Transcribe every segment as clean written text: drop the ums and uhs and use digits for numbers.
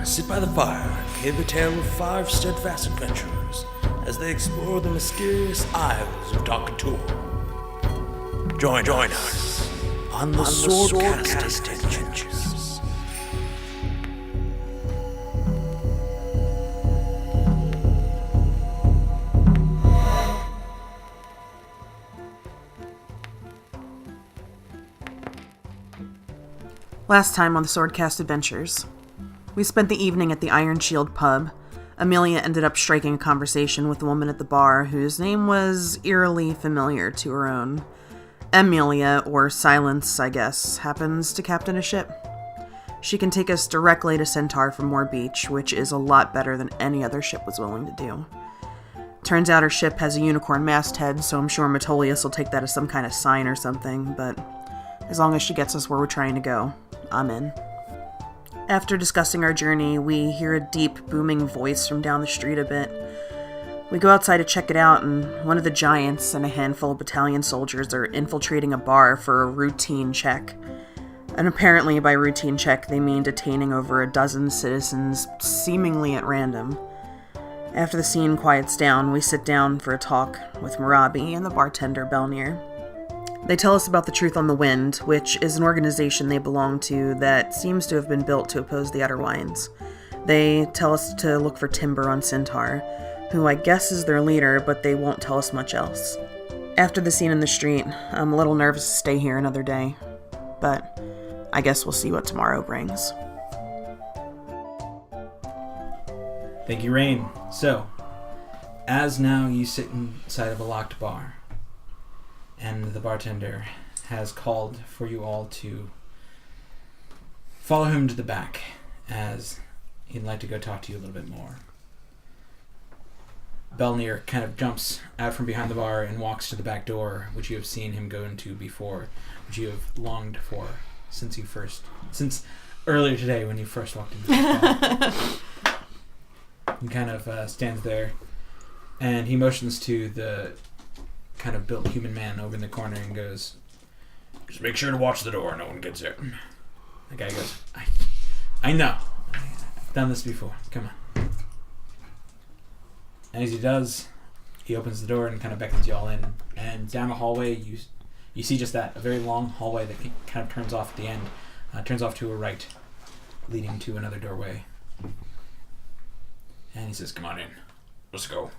sit by the fire and hear the tale of 5 steadfast adventurers as they explore the mysterious isles of Doctor. Join us on the Swordcast Adventures. Last time on the Swordcast Adventures, we spent the evening at the Iron Shield pub. Amelia ended up striking a conversation with a woman at the bar whose name was eerily familiar to her own. Amelia, or Silence, I guess, happens to captain a ship. She can take us directly to Centaur from Moore Beach, which is a lot better than any other ship was willing to do. Turns out her ship has a unicorn masthead, so I'm sure Metolius will take that as some kind of sign or something, but as long as she gets us where we're trying to go, I'm in. After discussing our journey, we hear a deep, booming voice from down the street a bit. We go outside to check it out, and one of the giants and a handful of battalion soldiers are infiltrating a bar for a routine check. And apparently by routine check, they mean detaining over a dozen citizens, seemingly at random. After the scene quiets down, we sit down for a talk with Marabi and the bartender Belnir. They tell us about the Truth on the Wind, which is an organization they belong to that seems to have been built to oppose the Utterwinds. They tell us to look for Timber on Centaur, who I guess is their leader, but they won't tell us much else. After the scene in the street, I'm a little nervous to stay here another day, but I guess we'll see what tomorrow brings. Thank you, Rain. So, as now you sit inside of a locked bar, and the bartender has called for you all to follow him to the back, as he'd like to go talk to you a little bit more. Belnir kind of jumps out from behind the bar and walks to the back door, which you have seen him go into before, which you have longed for since earlier today when you first walked into the bar. He kind of stands there, and he motions to the kind of built human man over in the corner and goes, "Just make sure to watch the door, no one gets it." The guy goes, I know. I've done this before. Come on. And as he does, he opens the door and kind of beckons you all in. And down a hallway, you see just that, a very long hallway that kind of turns off at the end. Turns off to a right, leading to another doorway. And he says, "Come on in. Let's go."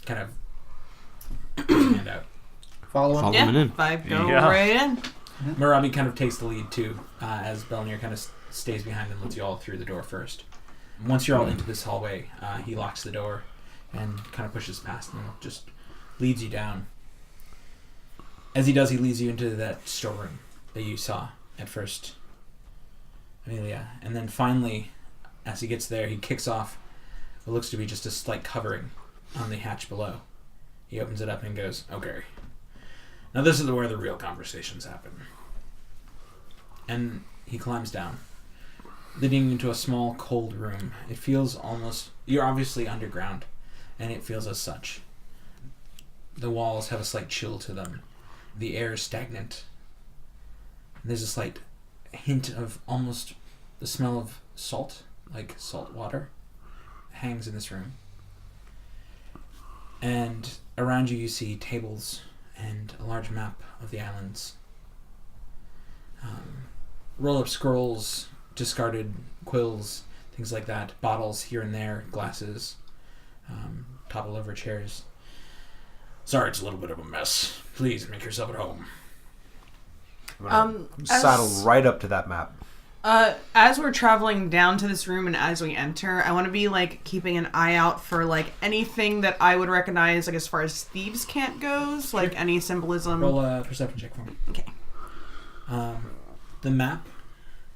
Kind of hand out. Follow him Yeah, in. if I go right in. Marabi kind of takes the lead too, as Belnir kind of stays behind and lets you all through the door first. Once you're all into this hallway, he locks the door and kind of pushes past and just leads you down. As he does, he leads you into that storeroom that you saw at first, Amelia. And then finally, as he gets there, he kicks off what looks to be just a slight covering on the hatch below. He opens it up and goes, "Okay. Now this is where the real conversations happen." And he climbs down, leading into a small, cold room. It feels almost... You're obviously underground, and it feels as such. The walls have a slight chill to them. The air is stagnant. There's a slight hint of almost the smell of salt, like salt water, hangs in this room. And around you see tables and a large map of the islands. Roll-up scrolls, discarded quills, things like that. Bottles here and there, glasses, topple over chairs. Sorry, it's a little bit of a mess. Please make yourself at home. I'm saddled right up to that map. As we're traveling down to this room and as we enter, I want to be, keeping an eye out for, anything that I would recognize, as far as thieves' cant goes, any symbolism. Roll a perception check for me. Okay. The map,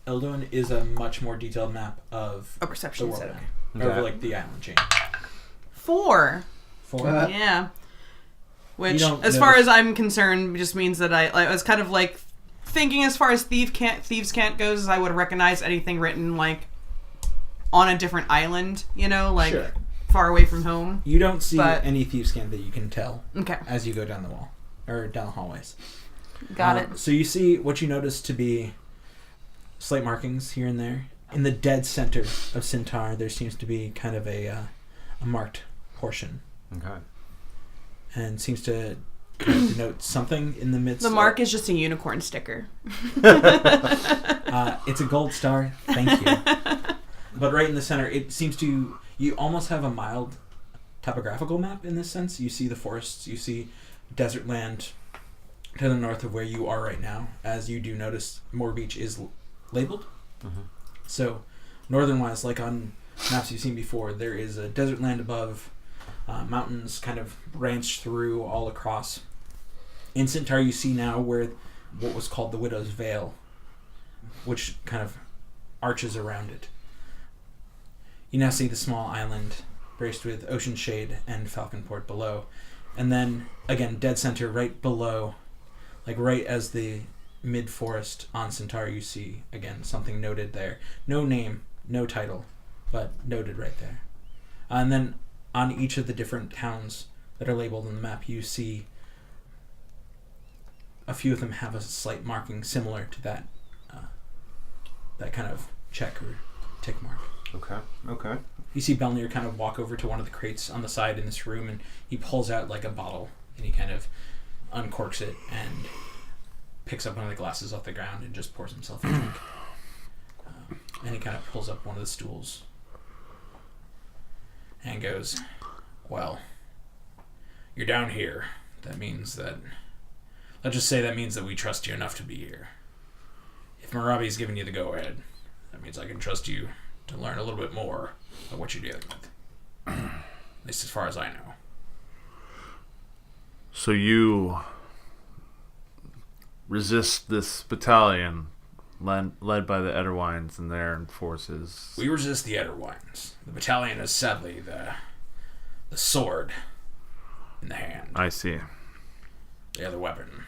Elduin, is a much more detailed map of A perception the set, world. okay. Over, the island chain. 4. 4? Yeah. Which, You don't as far notice- as I'm concerned, just means that I was kind of, thinking as far as thieves' cant goes, I would recognize anything written, on a different island, Sure. far away from home. You don't see But- any thieves' cant that you can tell Okay. as you go down the wall, or down the hallways. Got it. So you see what you notice to be slight markings here and there In the dead center of Centaur, there seems to be kind of a marked portion. Okay. And seems to denote something in the midst. The mark is just a unicorn sticker. It's a gold star. Thank you. But right in the center, it seems to... You almost have a mild topographical map in this sense. You see the forests. You see desert land to the north of where you are right now. As you do notice, Moore Beach is labeled. Mm-hmm. So, northern-wise, like on maps you've seen before, there is a desert land above, mountains kind of branch through all across. In Centaur, you see now where what was called the Widow's Vale, which kind of arches around it. You now see the small island braced with Ocean Shade and Falcon Port below. And then, again, dead center right below, like right as the mid-forest on Centaur, you see, again, something noted there. No name, no title, but noted right there. And then on each of the different towns that are labeled on the map, you see a few of them have a slight marking similar to that kind of check or tick mark. Okay. You see Belnir kind of walk over to one of the crates on the side in this room, and he pulls out like a bottle, and he kind of uncorks it and picks up one of the glasses off the ground and just pours himself a drink. And he kind of pulls up one of the stools and goes, "Well, you're down here. That means that... Let's just say that means that we trust you enough to be here. If Marabi's given you the go-ahead, that means I can trust you to learn a little bit more of what you're dealing with. At least as far as I know." So you resist this battalion led by the Edelwines and their forces. We resist the Edelwines. The battalion is sadly the sword in the hand. I see. The other weapon.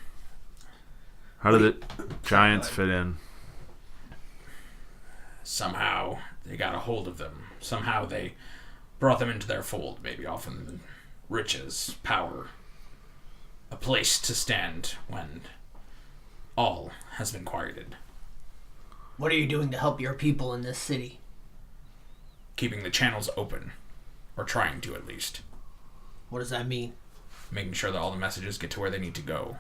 How did the giants fit in? Somehow they got a hold of them. Somehow they brought them into their fold. Maybe often riches, power, a place to stand when all has been quieted. What are you doing to help your people in this city? Keeping the channels open. Or trying to, at least. What does that mean? Making sure that all the messages get to where they need to go.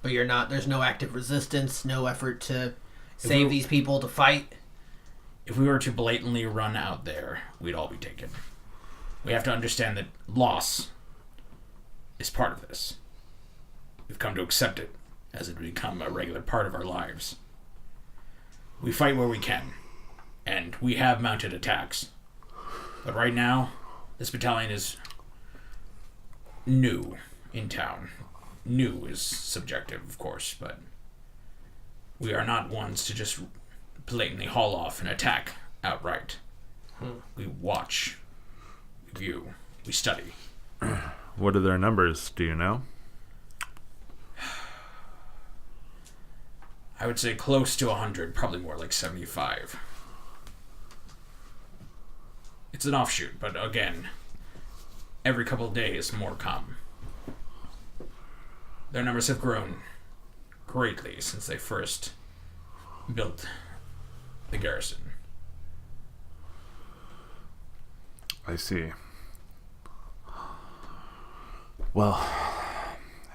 But there's no active resistance, no effort to save these people, to fight? If we were to blatantly run out there, we'd all be taken. We have to understand that loss is part of this. We've come to accept it as it become a regular part of our lives. We fight where we can, and we have mounted attacks. But right now, this battalion is new in town. New is subjective, of course, but we are not ones to just blatantly haul off and attack outright. We watch, we view, we study. What are their numbers? Do you know? I would say close to 100, probably more like 75. It's an offshoot, but again, every couple of days more come. Their numbers have grown greatly since they first built the garrison. I see. Well,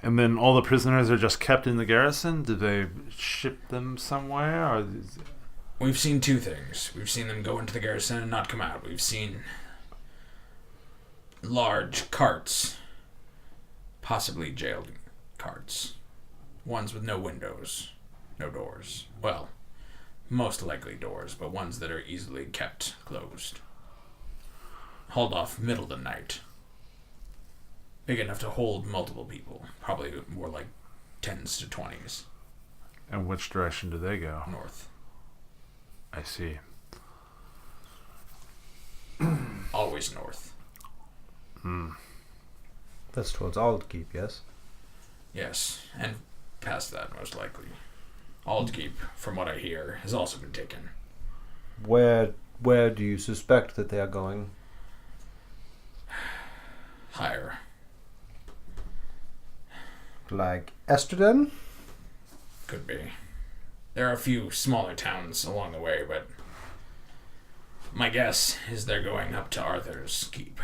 and then all the prisoners are just kept in the garrison? Did they ship them somewhere? Or We've seen two things. We've seen them go into the garrison and not come out. We've seen large carts, possibly jailed carts. Ones with no windows, no doors. Well, most likely doors, but ones that are easily kept closed. Hauled off middle of the night. Big enough to hold multiple people. Probably more like 10s to 20s. and which direction do they go? North. I see. Always north. That's towards Aldkeep, yes? Yes, and past that, most likely. Aldkeep, from what I hear, has also been taken. Where do you suspect that they are going? Higher. Like Esterden? Could be. There are a few smaller towns along the way, but My guess is they're going up to Arthur's Keep.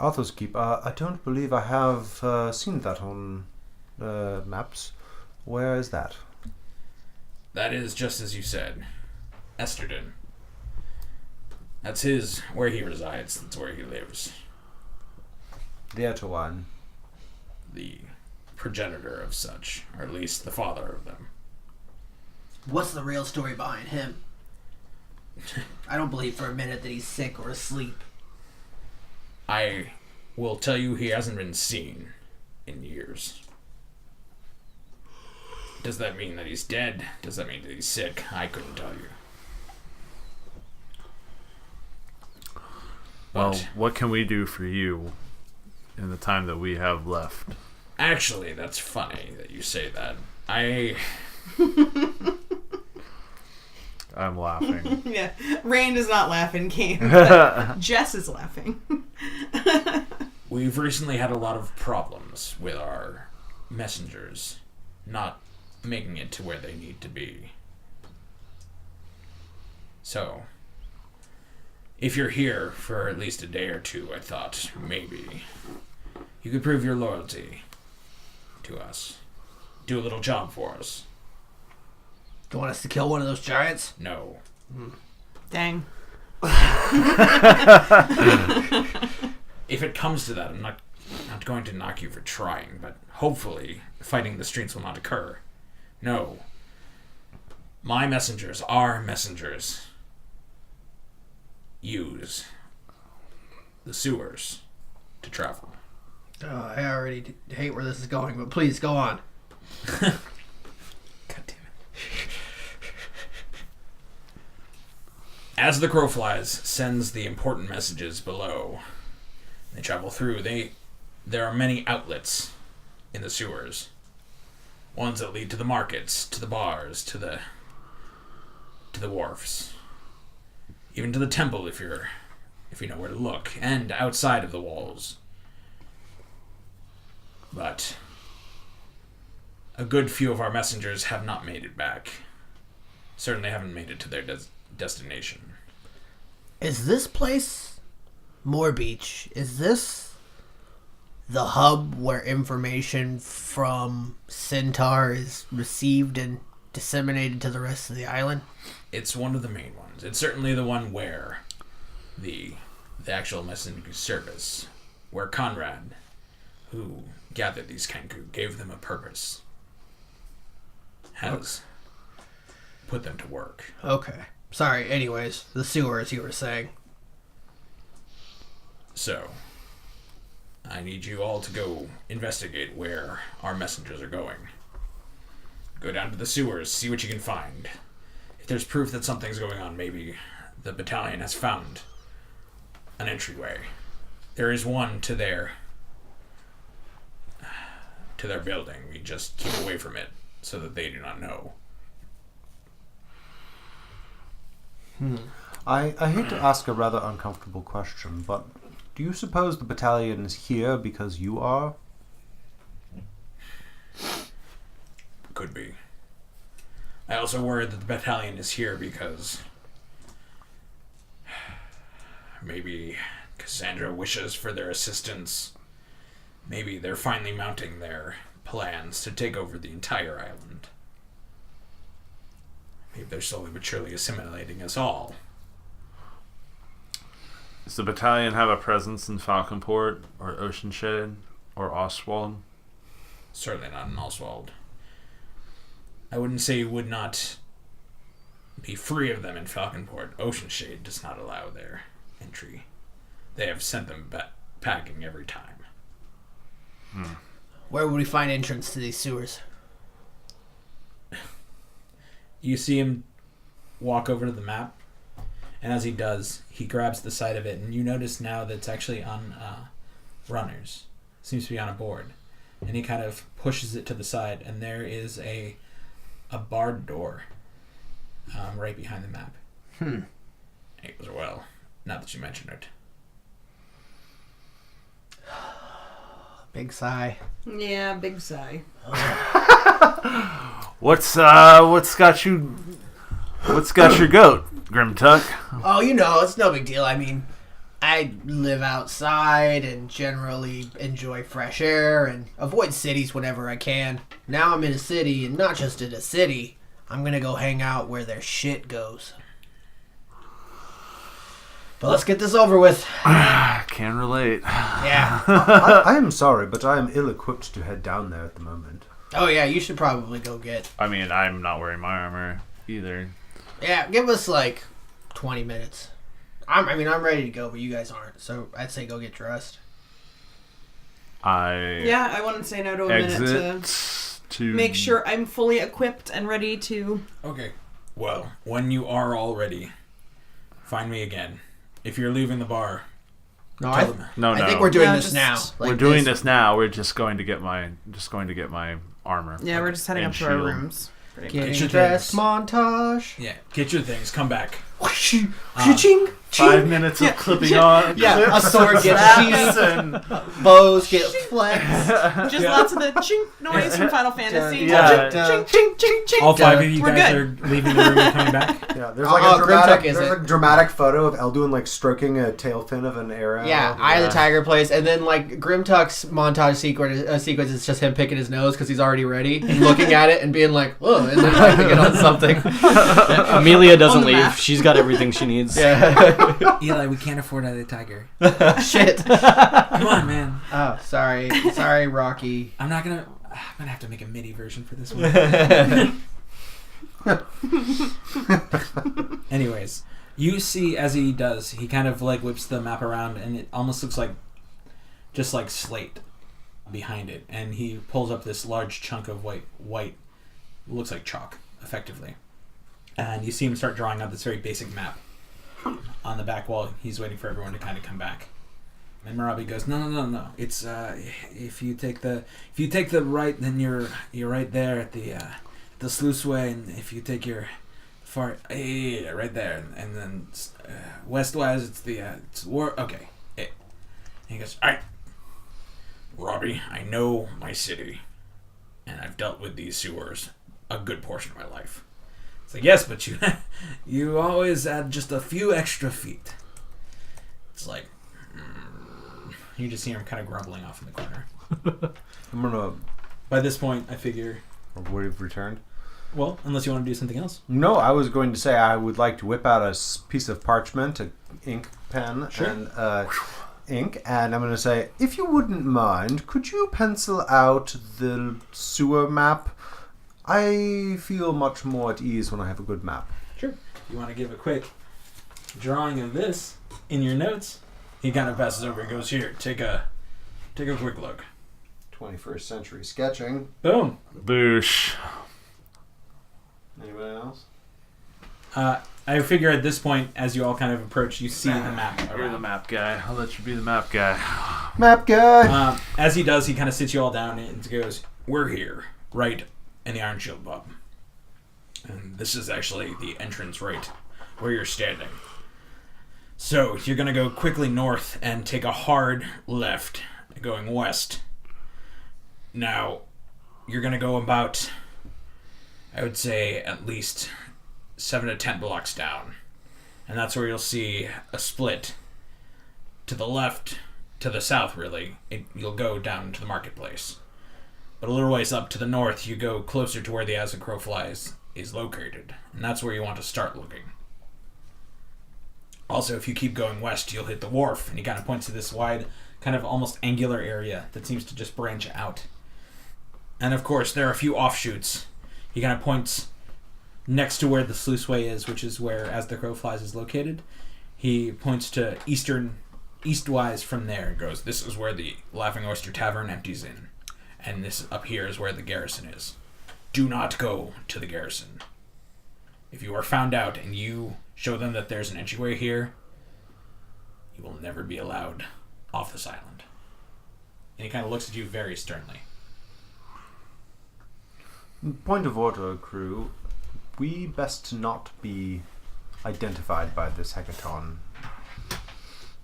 Arthur's Keep. I don't believe I have seen that on maps. Where is that? That is just as you said. Esterden. That's where he resides. That's where he lives. The Etowine. The progenitor of such, or at least the father of them. What's the real story behind him? I don't believe for a minute that he's sick or asleep. I will tell you he hasn't been seen in years. Does that mean that he's dead? Does that mean that he's sick? I couldn't tell you. Well, But what can we do for you in the time that we have left? actually, that's funny that you say that. I'm laughing. Yeah, Rand is not laughing, Kane. But Jess is laughing. We've recently had a lot of problems with our messengers not making it to where they need to be. So, if you're here for at least a day or two, I thought maybe you could prove your loyalty to us. Do a little job for us. Do you want us to kill one of those giants? No. Dang. If it comes to that, I'm not going to knock you for trying, but hopefully fighting the streets will not occur. No. My messengers, our messengers, use the sewers to travel. Oh, I already hate where this is going, but please go on. God damn it. As the crow flies sends the important messages below, they travel through. There are many outlets in the sewers. Ones that lead to the markets, to the bars, to the wharfs, even to the temple if you know where to look, and outside of the walls. But a good few of our messengers have not made it back. Certainly haven't made it to their destination. Is this place Moor Beach? Is this the hub where information from Centaur is received and disseminated to the rest of the island? It's one of the main ones. It's certainly the one where the actual messenger service, where Conrad, who gathered these Kenku, gave them a purpose, has put them to work. Okay. Sorry, anyways, the sewers you were saying. So, I need you all to go investigate where our messengers are going. Go down to the sewers, see what you can find. If there's proof that something's going on, maybe the battalion has found an entryway. There is one to their building. We just keep away from it so that they do not know. I hate to ask a rather uncomfortable question, but do you suppose the battalion is here because you are? Could be. I also worry that the battalion is here because maybe Cassandra wishes for their assistance. Maybe they're finally mounting their plans to take over the entire island. Maybe they're slowly but surely assimilating us all. Does the battalion have a presence in Falconport or Oceanshade or Oswald? Certainly not in Oswald. I wouldn't say you would not be free of them in Falconport. Oceanshade does not allow their entry. They have sent them packing every time. Where would we find entrance to these sewers? You see him walk over to the map, and as he does, he grabs the side of it, and you notice now that it's actually on runners. Seems to be on a board. And he kind of pushes it to the side, and there is a barred door right behind the map. It was well, now that you mention it. Big sigh. Yeah, big sigh. What's got you What's got your goat, Grimtuck? Oh, you know, it's no big deal. I mean, I live outside and generally enjoy fresh air and avoid cities whenever I can. Now I'm in a city, and not just in a city. I'm gonna go hang out where their shit goes. But let's get this over with. Can relate. Yeah. I am sorry, but I am ill-equipped to head down there at the moment. Oh, yeah, you should probably go get... I mean, I'm not wearing my armor either. Yeah, give us, like, 20 minutes. I'm ready to go, but you guys aren't. So I'd say go get dressed. Yeah, I wouldn't say no to a minute to make sure I'm fully equipped and ready to... Okay. Well, when you are all ready, find me again. If you're leaving the bar, No, tell them. I think we're doing No, this just- now. Like We're doing this now. We're just going to get my armor. Yeah, we're just heading And up to our shield. rooms. Getting Get your dressed things. montage. Yeah, get your things. Come back. Ching, 5 minutes of clipping on. Yeah, a sword gets sheathed and bows get flexed. Just lots of the chink noise from Final Fantasy. Yeah. Chink, chink, chink, chink. All 5 of you We're guys good. are leaving the room and coming back. Yeah, there's like a Grimtuck is there's it. a dramatic photo of Elduin like stroking a tail fin of an arrow. Yeah, Eye of the Tiger plays, and then like Grimtuck's montage sequence is just him picking his nose because he's already ready, and looking at it and being like, "Whoa!" and then like get on something. Amelia doesn't On the leave. map. She's got everything she needs. Yeah. Eli, we can't afford Eye of the Tiger. Shit. Come on, man. Oh, sorry, Rocky. I'm gonna have to make a MIDI version for this one. Anyways, you see as he does, he kind of like whips the map around, and it almost looks like just like slate behind it, and he pulls up this large chunk of white looks like chalk, effectively. And you see him start drawing out this very basic map on the back wall. He's waiting for everyone to kind of come back. And Marabi goes, no. It's if you take the right, then you're right there at the sluice way, and if you take your far right there, and then westwise it's war. Okay, and he goes, all right, Robbie, I know my city, and I've dealt with these sewers a good portion of my life. It's like, yes, but you always add just a few extra feet. It's like, you just see him kind of grumbling off in the corner. I'm gonna. By this point, I figure, Would have returned? well, unless you want to do something else. No, I was going to say I would like to whip out a piece of parchment, an ink pen, Sure. and ink, and I'm going to say, if you wouldn't mind, could you pencil out the sewer map? I feel much more at ease when I have a good map. Sure. You want to give a quick drawing of this in your notes? He kind of passes over and goes, here, take a quick look. 21st century sketching. Boom. Boosh. Anyone else? I figure at this point, as you all kind of approach, you see the map You're the around. map guy. I'll let you be the map guy. Map guy! As he does, he kind of sits you all down and goes, we're here, right in the Iron Shield pub. And this is actually the entrance right where you're standing. So you're going to go quickly north and take a hard left going west. Now, you're going to go about, I would say, at least 7 to 10 blocks down. And that's where you'll see a split. To the left, to the south, really, you'll go down to the marketplace. But a little ways up to the north, you go closer to where the As the Crow Flies is located. And that's where you want to start looking. Also, if you keep going west, you'll hit the wharf. And he kind of points to this wide, kind of almost angular area that seems to just branch out. And of course, there are a few offshoots. He kind of points next to where the sluiceway is, which is where As the Crow Flies is located. He points to eastwise from there and goes, this is where the Laughing Oyster Tavern empties in. And this up here is where the garrison is. Do not go to the garrison. If you are found out and you show them that there's an entryway here, you will never be allowed off this island. And he kind of looks at you very sternly. Point of order, crew. We best not be identified by this hecaton.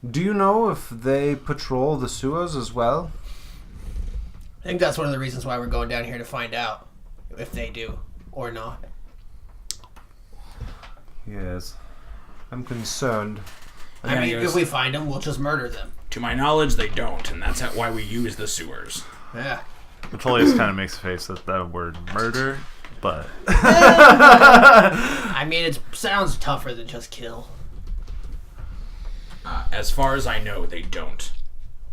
Do you know if they patrol the sewers as well? I think that's one of the reasons why we're going down here to find out if they do or not. Yes. I'm concerned. I mean, he goes, if we find them, we'll just murder them. To my knowledge, they don't, and that's why we use the sewers. Yeah. Metolius kind of makes a face at the word murder, but I mean, it sounds tougher than just kill. As far as I know, they don't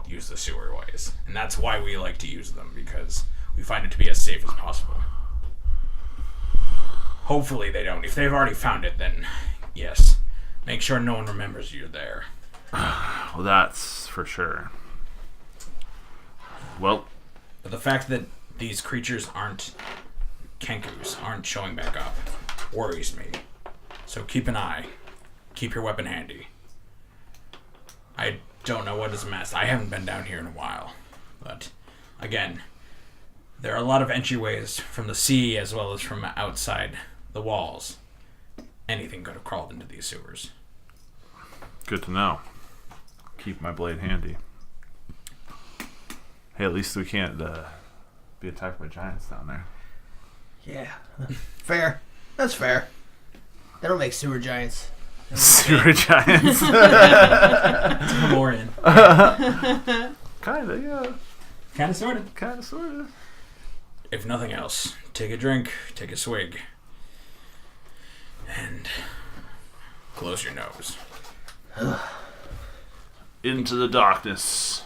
use the sewer ways, and that's why we like to use them, because we find it to be as safe as possible. Hopefully they don't. If they've already found it, then yes. Make sure no one remembers you're there. well, that's for sure. Well, But the fact that these creatures aren't Kenkus, aren't showing back up, worries me. So keep an eye. Keep your weapon handy. I don't know what is amassed. I haven't been down here in a while. But, again, there are a lot of entryways from the sea as well as from outside the walls. Anything could have crawled into these sewers. good to know. Keep my blade handy. Hey, at least we can't be attacked by giants down there. Yeah. Fair. That's fair. They don't make sewer giants. Sewer giants. More in. Kinda, yeah. Kind of, sort of. Kinda, sorta. If nothing else, take a drink, take a swig, and close your nose. Into the darkness.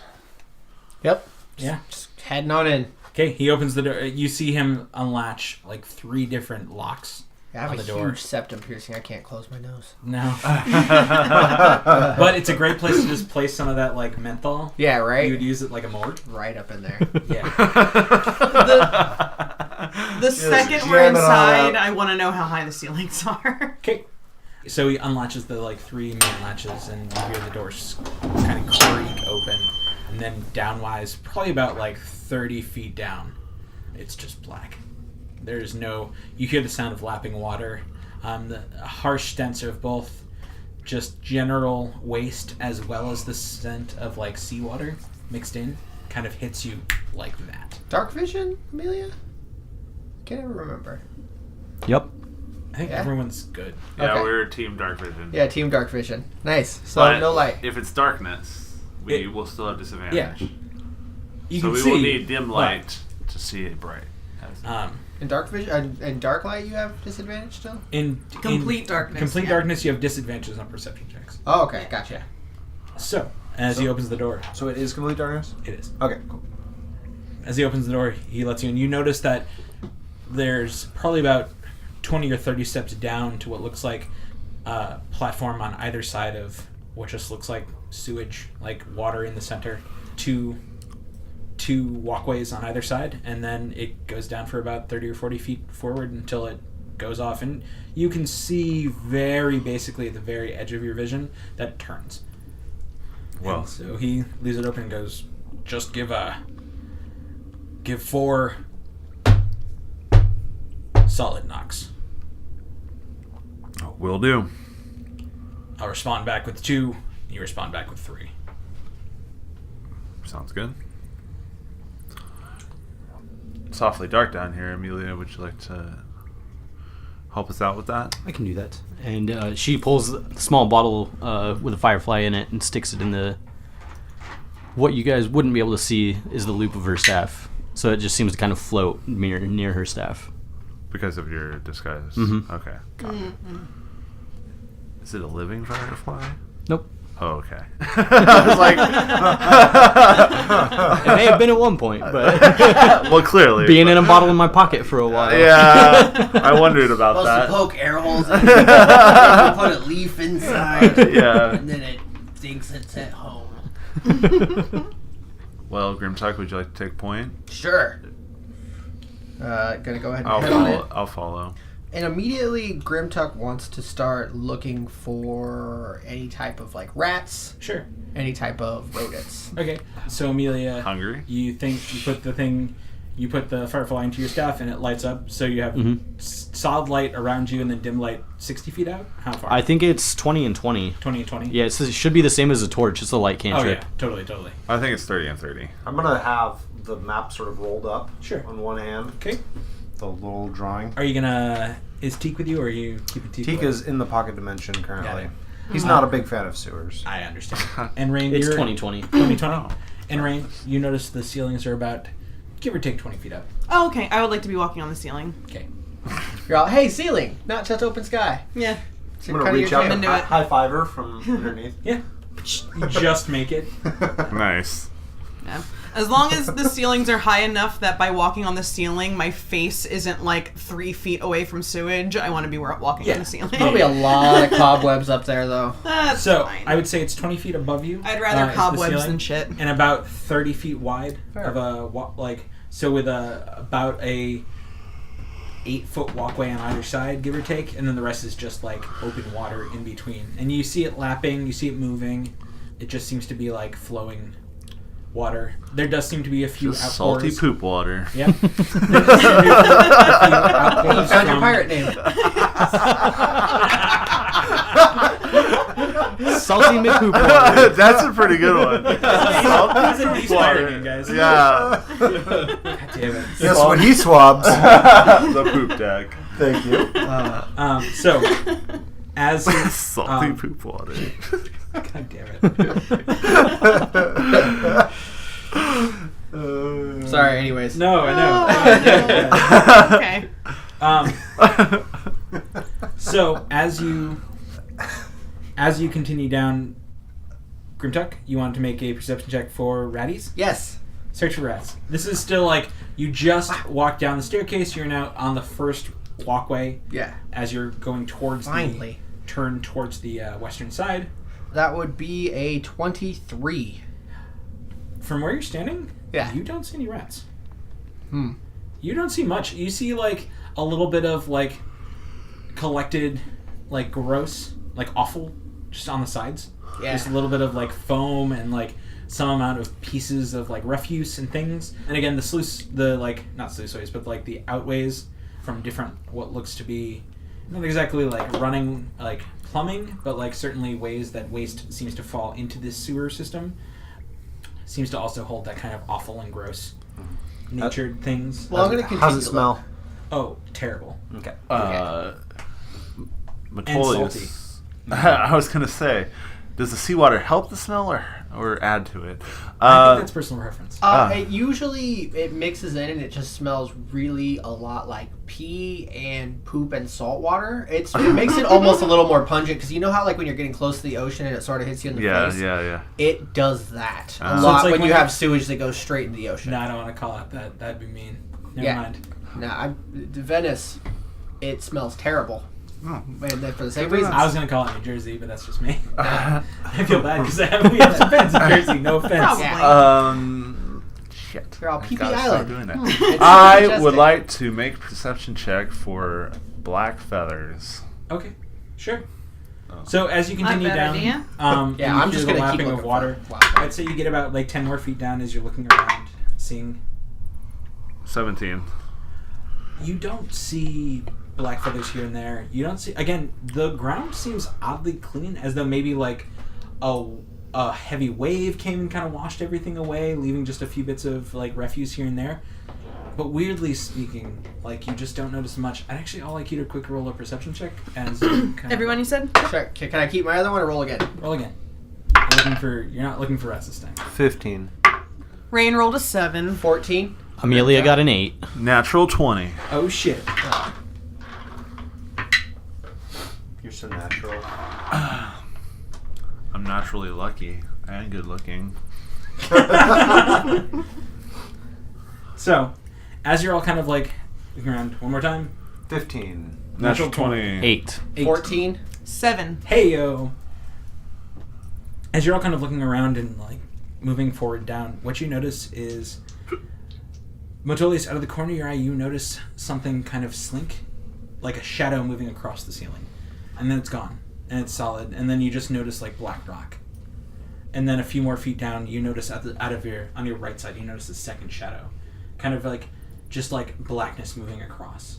Yep. Yeah. Just heading on in. Okay, he opens the door. You see him unlatch like 3 different locks. I have On a the door. huge septum piercing. I can't close my nose. No. But it's a great place to just place some of that like menthol. Yeah, You right? would use it like a morgue. Right up in there. Yeah. The second jam we're it all inside, out. I want to know how high the ceilings are. Okay. So he unlatches the like 3 main latches, and you hear the doors kind of creak open, and then downwise, probably about like 30 feet down, it's just black. There's no. You hear the sound of lapping water, the harsh stench of both just general waste as well as the scent of like seawater mixed in, kind of hits you like that. Dark vision, Amelia? Can't ever remember. Yep. I think Yeah. everyone's good. Yeah, Okay. we're Team Dark Vision. Yeah, team dark vision. Nice. So But no light. if it's darkness, we It- will still have disadvantage. Yeah. You So can we see, will need dim but, light to see it bright. In dark vision, in dark light, you have disadvantage still. In Complete darkness, Complete yeah. darkness, you have disadvantages on perception checks. Oh, okay, gotcha. So, as he opens the door, So it is complete darkness? it is. Okay, cool. As he opens the door, he lets you in. You notice that there's probably about 20 or 30 steps down to what looks like a platform on either side of what just looks like sewage, like water in the center. Two walkways on either side, and then it goes down for about 30 or 40 feet forward until it goes off, and you can see very basically at the very edge of your vision that it turns. Well, And so he leaves it open and goes, just give 4 solid knocks. will do. I'll respond back with 2, you respond back with 3. Sounds good. It's awfully dark down here. Amelia, would you like to help us out with that? I can do that. And she pulls a small bottle with a firefly in it and sticks it in the... What you guys wouldn't be able to see is the loop of her staff. So it just seems to kind of float near her staff. Because of your disguise. Mhm. Okay. Got it. Is it a living firefly? Nope. Oh, okay. I was like, It may have been at one point, but well, clearly. being in a bottle in my pocket for a while. Yeah, I wondered about Supposed to that. poke air holes in it, put a leaf inside, Yeah. and then it thinks it's at home. Well, Grimtuck, would you like to take point? Sure. Gonna go ahead and I'll head on it. follow. I'll follow. And immediately Grimtuck wants to start looking for any type of like rats, Sure. any type of rodents. Okay. So Amelia, Hungry? you put the firefly into your staff and it lights up, so you have solid light around you and then dim light 60 feet out? How far? I think it's 20 and 20. 20 and 20? Yeah, it should be the same as a torch. It's a light Oh, cantrip. yeah. Totally. I think it's 30 and 30. I'm gonna have the map sort of rolled up Sure. on one hand, Okay. the little drawing. Are you gonna? Is Teak with you, or are you keeping Teak? away? Tika's in the pocket dimension currently. Got it. He's not a big fan of sewers. I understand. And Rain, It's you're 2020. 2020. And Rain, you notice the ceilings are about give or take 20 feet up. Oh, okay. I would like to be walking on the ceiling. Okay. You're all, hey, ceiling, not just open sky. Yeah. It's I'm gonna kinda reach your out jam. and into it. high five her from underneath. Yeah. You just make it. Nice. Yeah. As long as the ceilings are high enough that by walking on the ceiling, my face isn't like 3 feet away from sewage, I want to be walking Yeah. on the ceiling. Probably a lot of cobwebs up there, though. That's So fine. I would say it's 20 feet above you. I'd rather is the cobwebs ceiling, than shit. And about 30 feet wide Fair. of a so with about a 8-foot walkway on either side, give or take, and then the rest is just like open water in between. And you see it lapping, you see it moving. It just seems to be like flowing water. There does seem to be a few Just outpours. salty poop water. Yeah. There does seem to be a few outpours You found your from- pirate name. Salty McPoop water. That's a pretty good one. That's a nice pirate name, guys. Yeah. God damn it. Yes, when he swabs. The poop deck. Thank you. So, as Salty poop water. God damn it. Sorry, anyways. No, I know. Okay. So as you continue down Grimtuck, you want to make a perception check for ratties. Yes. Search for rats. This is still like you just walked down the staircase. You're now on the first walkway Yeah. as you're going towards Finally. turn towards the western side. That would be a 23. From where you're standing, Yeah. you don't see any rats. Hmm. You don't see much. You see like a little bit of like collected, like gross, like offal, just on the sides. Yeah. Just a little bit of like foam and like some amount of pieces of like refuse and things. And again, the sluice, not sluiceways, but like the outways from different what looks to be not exactly like running like plumbing, but like certainly ways that waste seems to fall into this sewer system. Seems to also hold that kind of awful and gross natured things. Well, I'm going to continue. How's it to smell? Oh, terrible. Okay. Metolius. I was gonna say, does the seawater help the smell or add to it? I think that's personal preference. It usually mixes in and it just smells really a lot like pee and poop and salt water. It makes it almost a little more pungent because you know how like when you're getting close to the ocean and it sort of hits you in the face? Yeah. It does that a So lot it's like when when you you- have sewage that goes straight into the ocean. No, I don't want to call out that. That'd be mean. Never Yeah. mind. Venice, it smells terrible. Oh. And then for the same reason. I was gonna call it New Jersey, but that's just me. I feel bad because we have some fans in Jersey. No offense. Probably. Yeah. Shit. You're all I Pee-Pee gotta Island. start doing that. It's I majestic. would like to make a perception check for black feathers. Okay, sure. So as you continue bad down, idea. Yeah, you I'm hear just the gonna keep lapping looking of water. for I'd say you get about like 10 more feet down as you're looking around, seeing. 17. You don't see black feathers here and there. You don't see. Again, the ground seems oddly clean, as though maybe like a heavy wave came and kind of washed everything away, leaving just a few bits of like refuse here and there. But weirdly speaking, like you just don't notice much. I'd actually all like you to quick roll a perception check as you kind of Everyone, you said? Sure. Can I keep my other one or roll again? roll again. You're not looking for rats this time. 15. Rain rolled a 7. 14. Amelia got an 8. Natural 20. Oh shit. You're so natural. I'm naturally lucky and good looking. So, as you're all kind of like looking around one more time. 15. Natural 20. 8. 14. 7. Hey yo. As you're all kind of looking around and like moving forward down, what you notice is Metolius, out of the corner of your eye, you notice something kind of slink, like a shadow moving across the ceiling. And then it's gone. And it's solid. And then you just notice like black rock. And then a few more feet down, you notice on your right side, you notice the second shadow. Kind of like just like blackness moving across.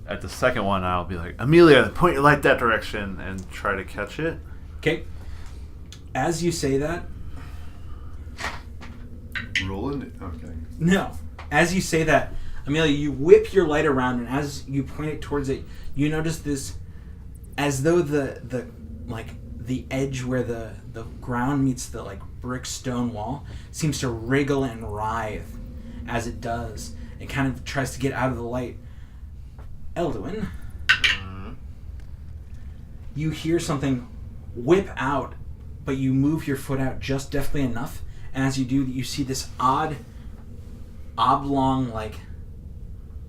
At the second one, I'll be like, Amelia, point your light that direction and try to catch it. Okay. As you say that, Rolling? Okay. no. As you say that, Amelia, you whip your light around, and as you point it towards it, you notice this, as though the edge where the ground meets the like brick stone wall seems to wriggle and writhe as it does. It kind of tries to get out of the light. Elduin, you hear something whip out, but you move your foot out just deftly enough, and as you do, you see this odd, oblong, like,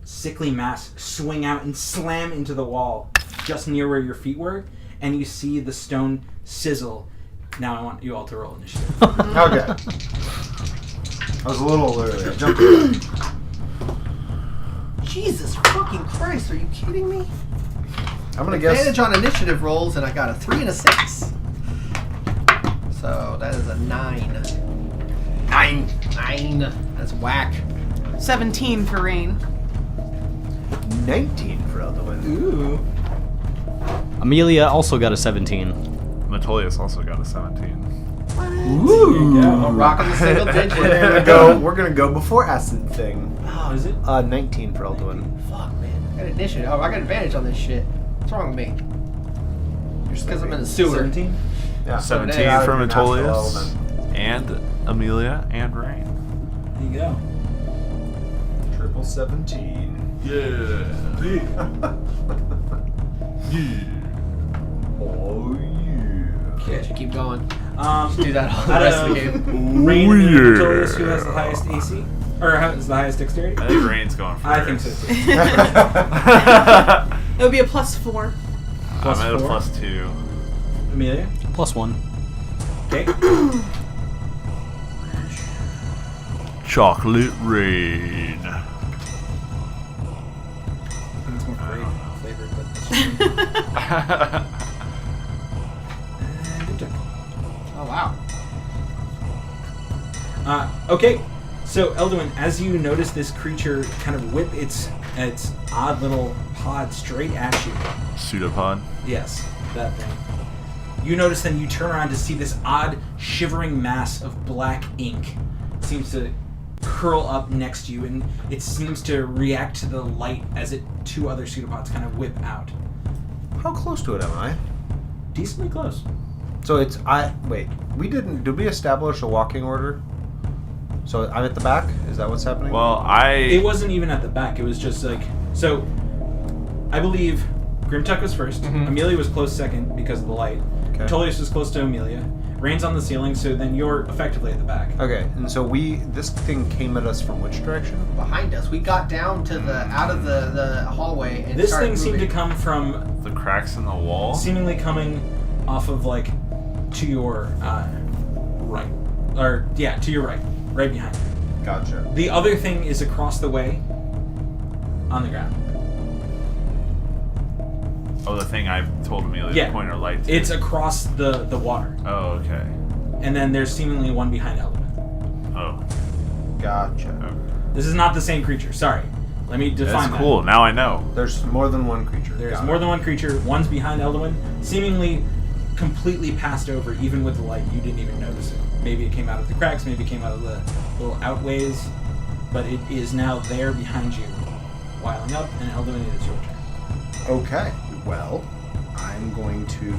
sickly mass swing out and slam into the wall just near where your feet were, and you see the stone sizzle. Now I want you all to roll initiative. Okay. I was a little early. I jumped in. Jesus fucking Christ, are you kidding me? I'm gonna guess. Advantage on initiative rolls, and I got a 3 and a 6. So that is a 9. 9. That's whack. 17 for Rain. 19 for Elduin. Ooh. Amelia also got a 17. Metolius also got a 17. Ooh. I'm rocking the single digit. We're gonna go before acid thing. Oh, is it? 19 for Elduin. Fuck, man. I got initiative. Oh, I got advantage on this shit. What's wrong with me? Just because I'm in the sewer. 17? Yeah. 17 Yeah, for natural Metolius. element. And Amelia and Rain. There you go. Triple 17. Yeah. Oh yeah. Yeah, should keep going. Just Do that all the rest of the game. Rain and yeah. Metolius, who has the highest AC? Or has the highest dexterity? I think Rain's going first. I think so too. It would be a +4. Plus I'm at a 4. +2. Amelia? +1. Okay. Chocolate Rain. It's more grape flavored, but and good job. Oh, wow. Okay, so Elduin, as you notice this creature kind of whip its odd little pod straight at you. Pseudopod. Yes, that thing. You notice then you turn around to see this odd shivering mass of black ink seems to curl up next to you, and it seems to react to the light as two other pseudopods kind of whip out. How close to it am I? Decently close. So did we establish a walking order? So I'm at the back? Is that what's happening? Well, It wasn't even at the back. It was just like... So, I believe Grimtuck was first. Amelia was close second because of the light. Okay. Metolius was close to Amelia. Rain's on the ceiling, so then you're effectively at the back. Okay, and so this thing came at us from which direction? Behind us. We got down to out of the hallway and This started thing seemed to moving. come from... the cracks in the wall. Seemingly coming off of, like, to your right. Or, yeah, to your right. Right behind you. Gotcha. The other thing is across the way on the ground. Oh, the thing I told Amelia Yeah. to point her light to. It's across the water. Oh, okay. And then there's seemingly one behind Elduin. Oh. Gotcha. Okay. This is not the same creature. Sorry. Let me define That's that. cool. Now I know. There's more than one creature. There's Got more it. than one creature. One's behind Elduin, seemingly completely passed over, even with the light. You didn't even notice it. Maybe it came out of the cracks, maybe it came out of the little outways, but it is now there behind you, wiling up, and Elduin, it is your turn. Okay. Well, I'm going to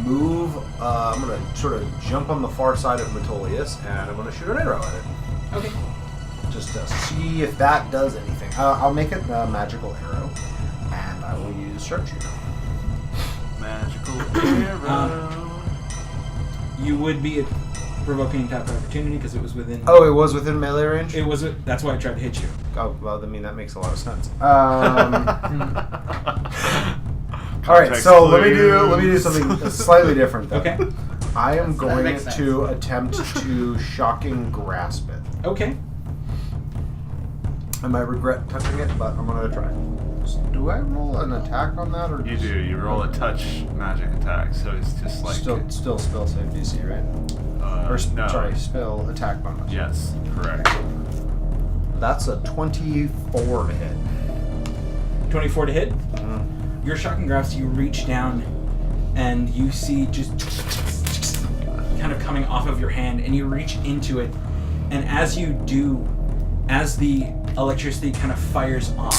move. I'm going to sort of jump on the far side of Metolius, and I'm going to shoot an arrow at it. Okay. Just to see if that does anything. I'll make it a magical arrow, and I will use sharpshooter. Magical arrow. You would be provoking tap opportunity because it was within... Oh, it was within melee range? It was... That's why I tried to hit you. Oh, well, I mean, that makes a lot of sense. All right, so let me do something slightly different, though. Okay. I am going makes sense. to attempt to shocking grasp it. Okay. I might regret touching it, but I'm going to try. Do I roll an attack on that, or You do. You roll a touch magic attack, so it's just like... still spell save DC, right? no. Sorry, spell attack bonus. Yes, correct. That's a 24 to hit. 24 to hit. Your shocking grasp, you reach down and you see just kind of coming off of your hand, and you reach into it, and as you do, as the electricity kind of fires off.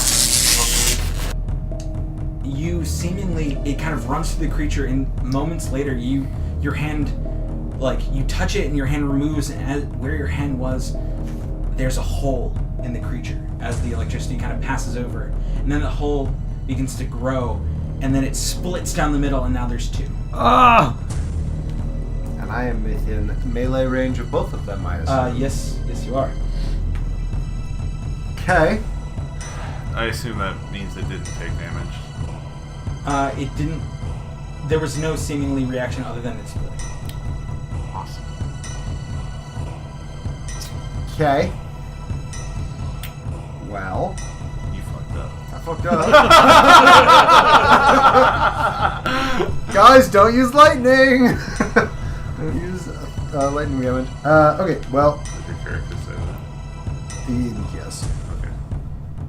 You seemingly, it kind of runs through the creature, and moments later, your hand, like, you touch it and your hand removes, and where your hand was, there's a hole in the creature as the electricity kind of passes over, and then the hole begins to grow, and then it splits down the middle, and now there's two. Ah! And I am within melee range of both of them, I assume. Yes, you are. Okay. I assume that means it didn't take damage. It didn't. There was no seemingly reaction other than it splitting. Awesome. Okay. Well, You fucked up. I fucked up. Guys, don't use lightning. Don't use lightning damage. Okay, well, Did your character say that? yes. Okay.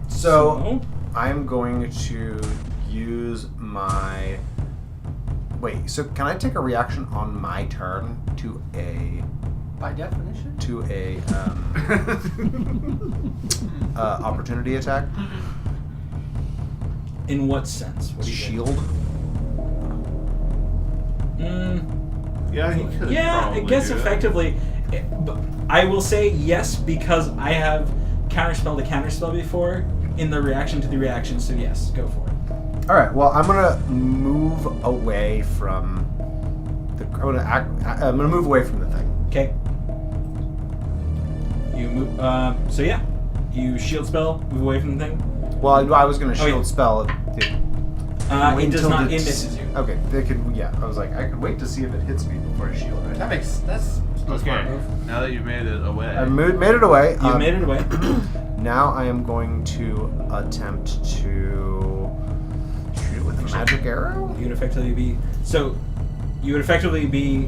So I'm going to use my. Wait. So can I take a reaction on my turn to a By definition. opportunity attack? In what sense? What do you Shield. Yeah, he could. Yeah, I probably guess do that. effectively. But I will say yes because I have counterspell to counterspell before in the reaction to the reaction. So yes, go for it. All right. Well, I'm gonna move away from the. I'm gonna move away from the thing. Okay. You move. So yeah, you shield spell, move away from the thing. Well, I was gonna shield yeah. spell. It Wait does until not. It it's- misses you. Okay, they could. Yeah, I was like, I could wait to see if it hits me before I shield it. That's a smart Okay. move. Now that you made it away. I made it away. You made it away. Now I am going to attempt to shoot it with a magic arrow. You would effectively be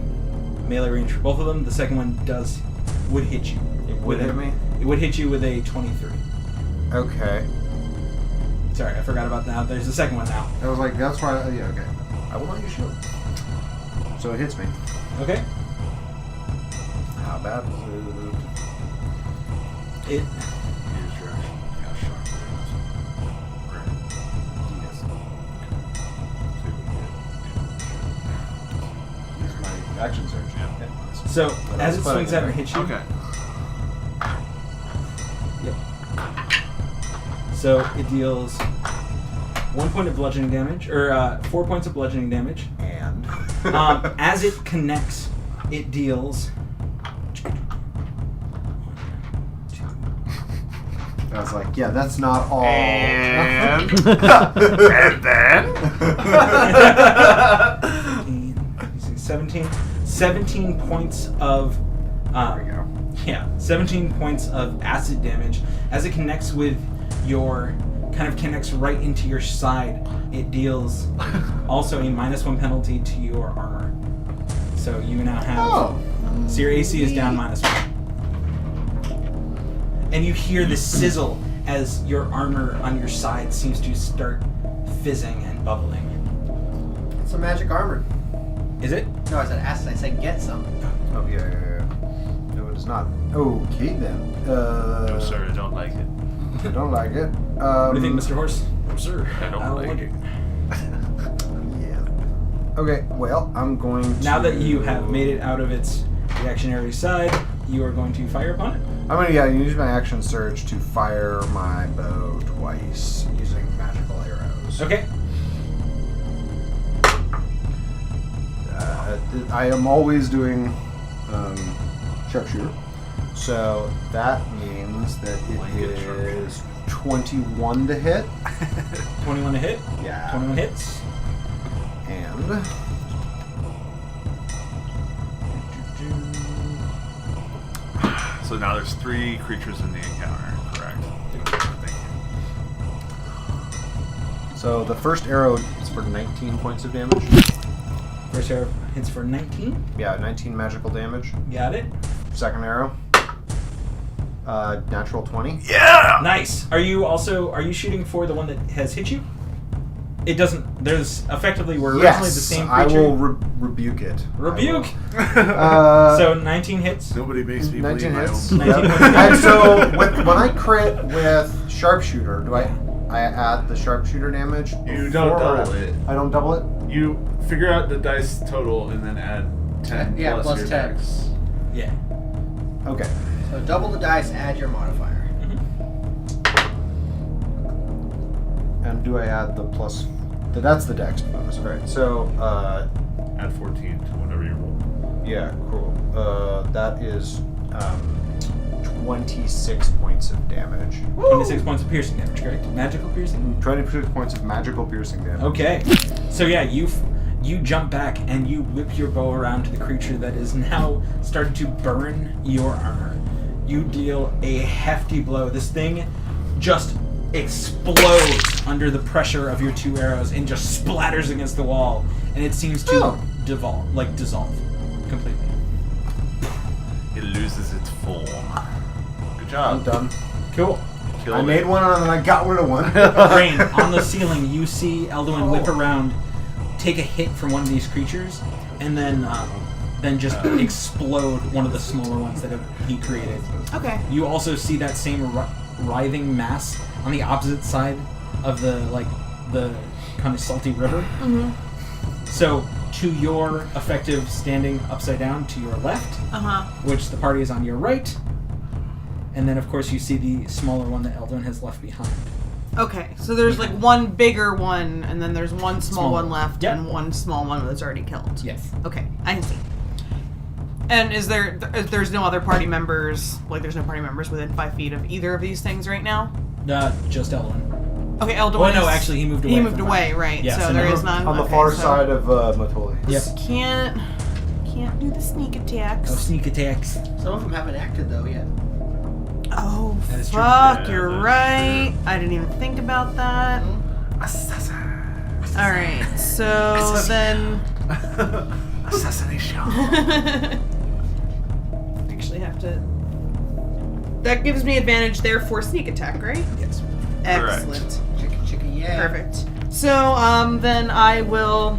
melee range for both of them. The second one would hit you. It Would hit me. It would hit you with a 23. Okay. Sorry, I forgot about that. There's the second one now. I was like, that's why. Yeah. Okay. I will not use shield. So it hits me. Okay. How bad is it? It. Use your action. Yeah, shock damage. Right. Yes. See if we can Use my action surge. Yeah. So What as else it put swings I out and get? hits you. Okay. Yep. So it deals 1 point of bludgeoning damage, or 4 points of bludgeoning damage. And. As it connects, it deals. I was like, yeah, that's not all. And and then 17 points of. There we go. Yeah, 17 points of acid damage. As it connects with your. Kind of connects right into your side. It deals also a -1 penalty to your armor. So you now have. Oh. So your AC is down -1. And you hear the sizzle as your armor on your side seems to start fizzing and bubbling. It's a magic armor. Is it? No, I said acid. I said get some. Oh yeah. No, it is not. Okay then. no, sir, I don't like it. I don't like it. What do you think, Mr. Horse? No, sir. I don't like it. Yeah. Okay. Well, I'm going to. Now that you have made it out of its reactionary side, you are going to fire upon it. I'm gonna use my action surge to fire my bow twice using magical arrows. Okay. I am always doing sharpshooter, so that means that it is 21 to hit. 21 to hit. Yeah. 21 hits. And So now there's 3 creatures in the encounter, correct? Thank you. so the first arrow is for 19 points of damage. First arrow hits for 19. Yeah, 19 magical damage. Got it. Second arrow, natural 20. Yeah! Nice. Are you shooting for the one that has hit you? It doesn't. There's effectively we're originally the same I creature. will rebuke it. Rebuke. I will. So 19 hits. Nobody makes me 19 believe my hits. own. 19 Yep. hits. And so when I crit with sharpshooter, do I add the sharpshooter damage? You don't before or double after? it. I don't double it? You figure out the dice total and then add 10 Yeah, plus plus your 10. dex. Yeah. Okay. So double the dice, add your modifier. And do I add the plus? That's the dex bonus. Alright, so Add 14 to whatever you roll. yeah, cool. That is 26 points of damage. 26 points of piercing damage, correct? Magical piercing? 26 points of magical piercing damage. Okay. So yeah, you jump back and you whip your bow around to the creature that is now starting to burn your armor. You deal a hefty blow. This thing just explodes under the pressure of your 2 arrows and just splatters against the wall, and it seems to dissolve completely. It loses its form. Good I'm job. done. Cool. Killed I it. made one and then I got rid of one. Rain, on the ceiling, you see Elduin whip around, take a hit from one of these creatures, and then just explode one of the smaller ones that he created. Okay. You also see that same writhing mass on the opposite side of the kind of salty river. Mm-hmm. So to your effective standing upside down to your left, which the party is on your right, and then of course you see the smaller one that Elduin has left behind. Okay, so there's like one bigger one, and then there's one small one left, Yep. and one small one that's already killed. Yes. Okay, I can see. And there's no other party members, like there's no party members within 5 feet of either of these things right now? Just Elduin. Okay, Elduin Oh no, is- actually he moved away. He moved from away, her. right, Yes, so and there then is none. On the okay, far so side of Matoli. Yep. Can't do the sneak attacks. Oh, sneak attacks. Some of them haven't acted though yet. Oh, That is true. fuck, Yeah, you're that's right. I didn't even think about that. Alright, so then... Assassination. Actually have to... That gives me advantage there for sneak attack, right? Yes. Excellent. Chicka, yeah. Perfect. So, then I will...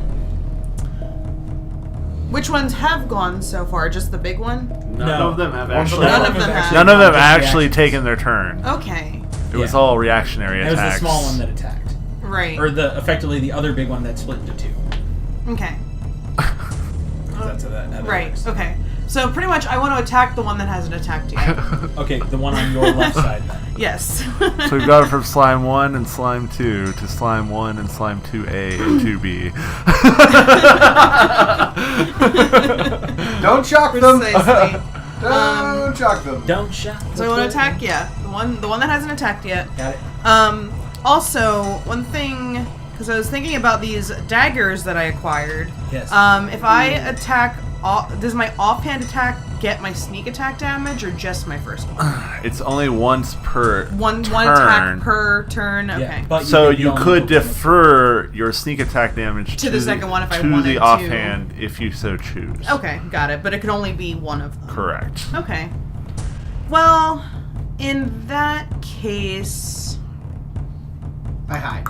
Which ones have gone so far? Just the big one? None No. of them have None actually. None of them have. None of them Just actually reactions. taken their turn. Okay. It was Yeah. all reactionary It was attacks. the small one that attacked, Right. or effectively the other big one that split into 2. Okay. That's how that Right. works. Okay. So pretty much I want to attack the one that hasn't attacked yet. Okay, the one on your left side then. Yes. So we've got it from Slime 1 and Slime 2 to Slime 1 and Slime 2A and 2B. Don't shock them! Precisely. Don't shock them! Don't shot. So I want to attack, yeah. The one that hasn't attacked yet. Got it. Also, one thing, because I was thinking about these daggers that I acquired. Yes. If I attack, does my offhand attack get my sneak attack damage, or just my first one? It's only once per One turn. attack per turn. Okay. Yeah, but So get the you could elemental defer your sneak attack damage To the second one if I to wanted the to. offhand if you so choose. Okay, got it. But it can only be one of them. Correct. Okay. Well, in that case, I hide.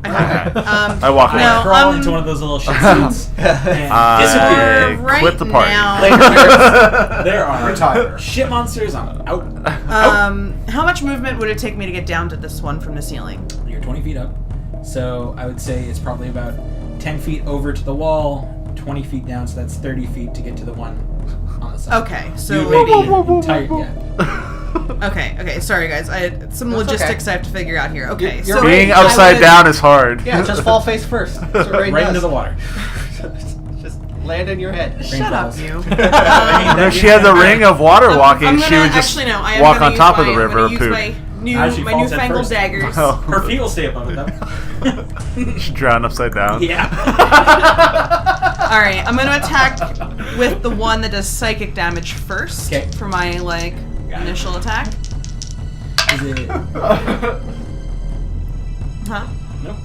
I walk away. No, crawl into one of those little shit suits and disappear. I right quit the party. now, There are Retire. shit monsters. I'm out. how much movement would it take me to get down to this one from the ceiling? You're 20 feet up, so I would say it's probably about 10 feet over to the wall, 20 feet down, so that's 30 feet to get to the one on the side. Okay, You so would make maybe. the entire, yeah. Okay. Sorry, guys. I had some That's logistics okay. I have to figure out here. Okay, You're so Being right. upside I would- down is hard. Yeah, just fall face first. That's what Rain Right does. into the water. Just land in your head. Shut up, falls. you. If she had the ring of water walking, I'm she gonna- would just actually, no, I am walk gonna on use top of my- the I'm river gonna of use poop. As she my falls head newfangled first. daggers. Oh. Her feet will stay above it though. She'd drown upside down. Yeah. All right, I'm gonna attack with the one that does psychic damage first 'Kay. for my Got it. initial attack. Is it? Huh? Nope.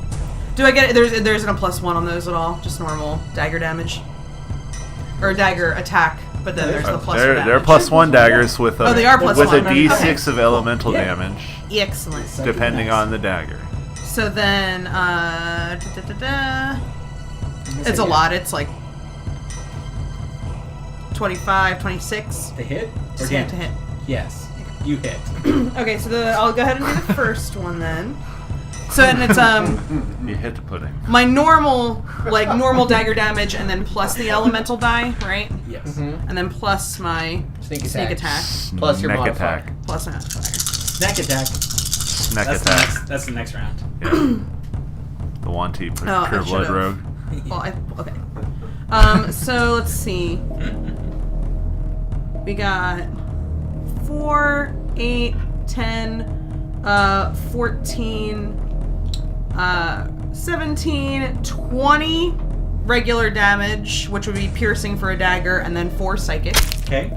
Do I get it? There isn't a +1 on those at all. Just normal dagger damage, or dagger attack. But then there's the plus. for They're damage. +1 daggers with a Oh, they are plus with a one. D6 Okay. of elemental Yeah. damage, Excellent. Psychic depending max. on the dagger. So then, it's a lot. It's like 25, 26. To hit? Or Just damage? to hit. Yes. You hit. Okay, so I'll go ahead and do the first one then. So and it's You hit the pudding. my normal dagger damage, and then plus the elemental die, right? Yes. And then plus my Sneak sneak attack, Plus your Neck modifier. attack. plus my modifier. Snack attack. Neck That's attack. that's the next round. Yeah. The one T pure Oh, I blood should've. rogue. Well, okay. So let's see. We got 4, 8, 10, 14, 17, 20 regular damage, which would be piercing for a dagger, and then 4 psychic. Okay.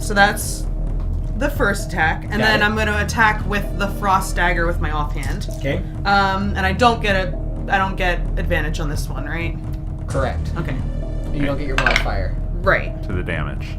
So that's the first attack, and Got then it. I'm going to attack with the frost dagger with my offhand. Okay. And I don't get advantage on this one, right? Correct. Okay. You don't get your modifier. Right. To the damage.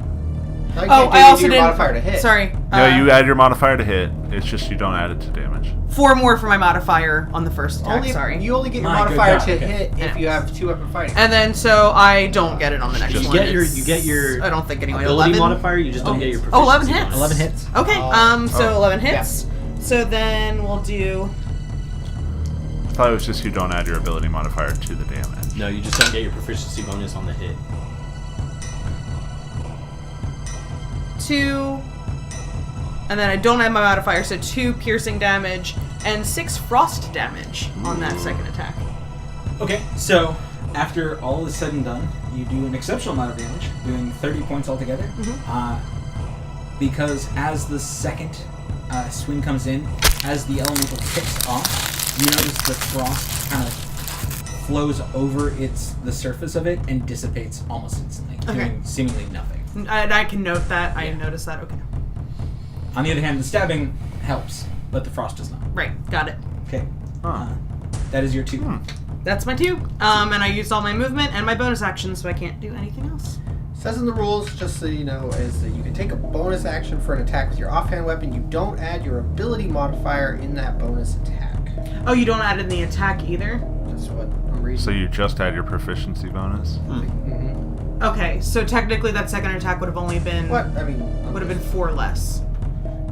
I Oh, I also your didn't. modifier to hit. Sorry. No, you add your modifier to hit. It's just you don't add it to damage. 4 more for my modifier on the first attack. Sorry. You only get your My good modifier God, to okay. hit if Yeah. you have 2-weapon fighting. And then so I don't get it on the next You one. get your It's- I don't think anyway. ability 11. modifier. You just don't get your proficiency Oh, 11 hits. bonus. 11 hits. Okay. Oh. So 11 hits. So then we'll do. I thought it was just you don't add your ability modifier to the damage. No, you just don't get your proficiency bonus on the hit. 2, and then I don't have my modifier, so 2 piercing damage and 6 frost damage on that second attack. Okay, so after all is said and done, you do an exceptional amount of damage, doing 30 points altogether. Because as the second swing comes in, as the elemental kicks off, you notice the frost kind of flows over the surface of it and dissipates almost instantly, doing seemingly nothing. And I can note that. I noticed that. Okay. On the other hand, the stabbing helps, but the frost does not. Right. Got it. Okay. Huh. That is your 2. That's my 2. And I used all my movement and my bonus action, so I can't do anything else. Says in the rules, just so you know, is that you can take a bonus action for an attack with your offhand weapon. You don't add your ability modifier in that bonus attack. Oh, you don't add in the attack either? That's what I'm reading. So you just add your proficiency bonus? Mhm. Okay, so technically that second attack would have only been... What? I mean... Would have been 4 less.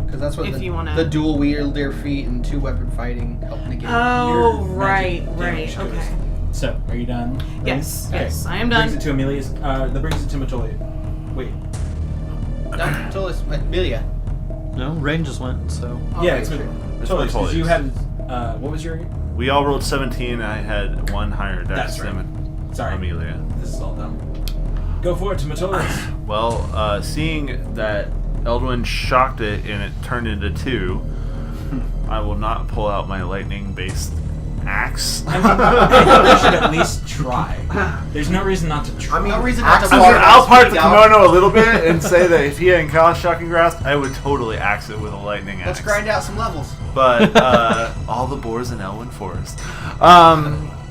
Because that's what if you wanna- the dual wielder feat and 2-weapon fighting help negate. Oh, Your right, magic right, damage goes. okay. So, are you done? Yes, Okay. yes, I am Brings done. it to Amelia's. That brings it to Matolia. Wait. Done. Until it's Amelia. No, Rain just went, so. Yeah, it's sure. Matolia. Because you Matolia's. had. What was your? We all rolled 17. I had 1 higher dex That's right. than Sorry. Amelia. This is all dumb. Go for it to Matolia's. Well, seeing that Eldwin shocked it and it turned into 2, I will not pull out my lightning-based axe. I mean, you should at least try. There's no reason not to try. I mean, no reason not to I mean, I'll part the kimono a little bit and say that if he hadn't caught Shocking Grasp, I would totally axe it with a lightning axe. Let's grind out some levels. But all the boars in Elwyn Forest.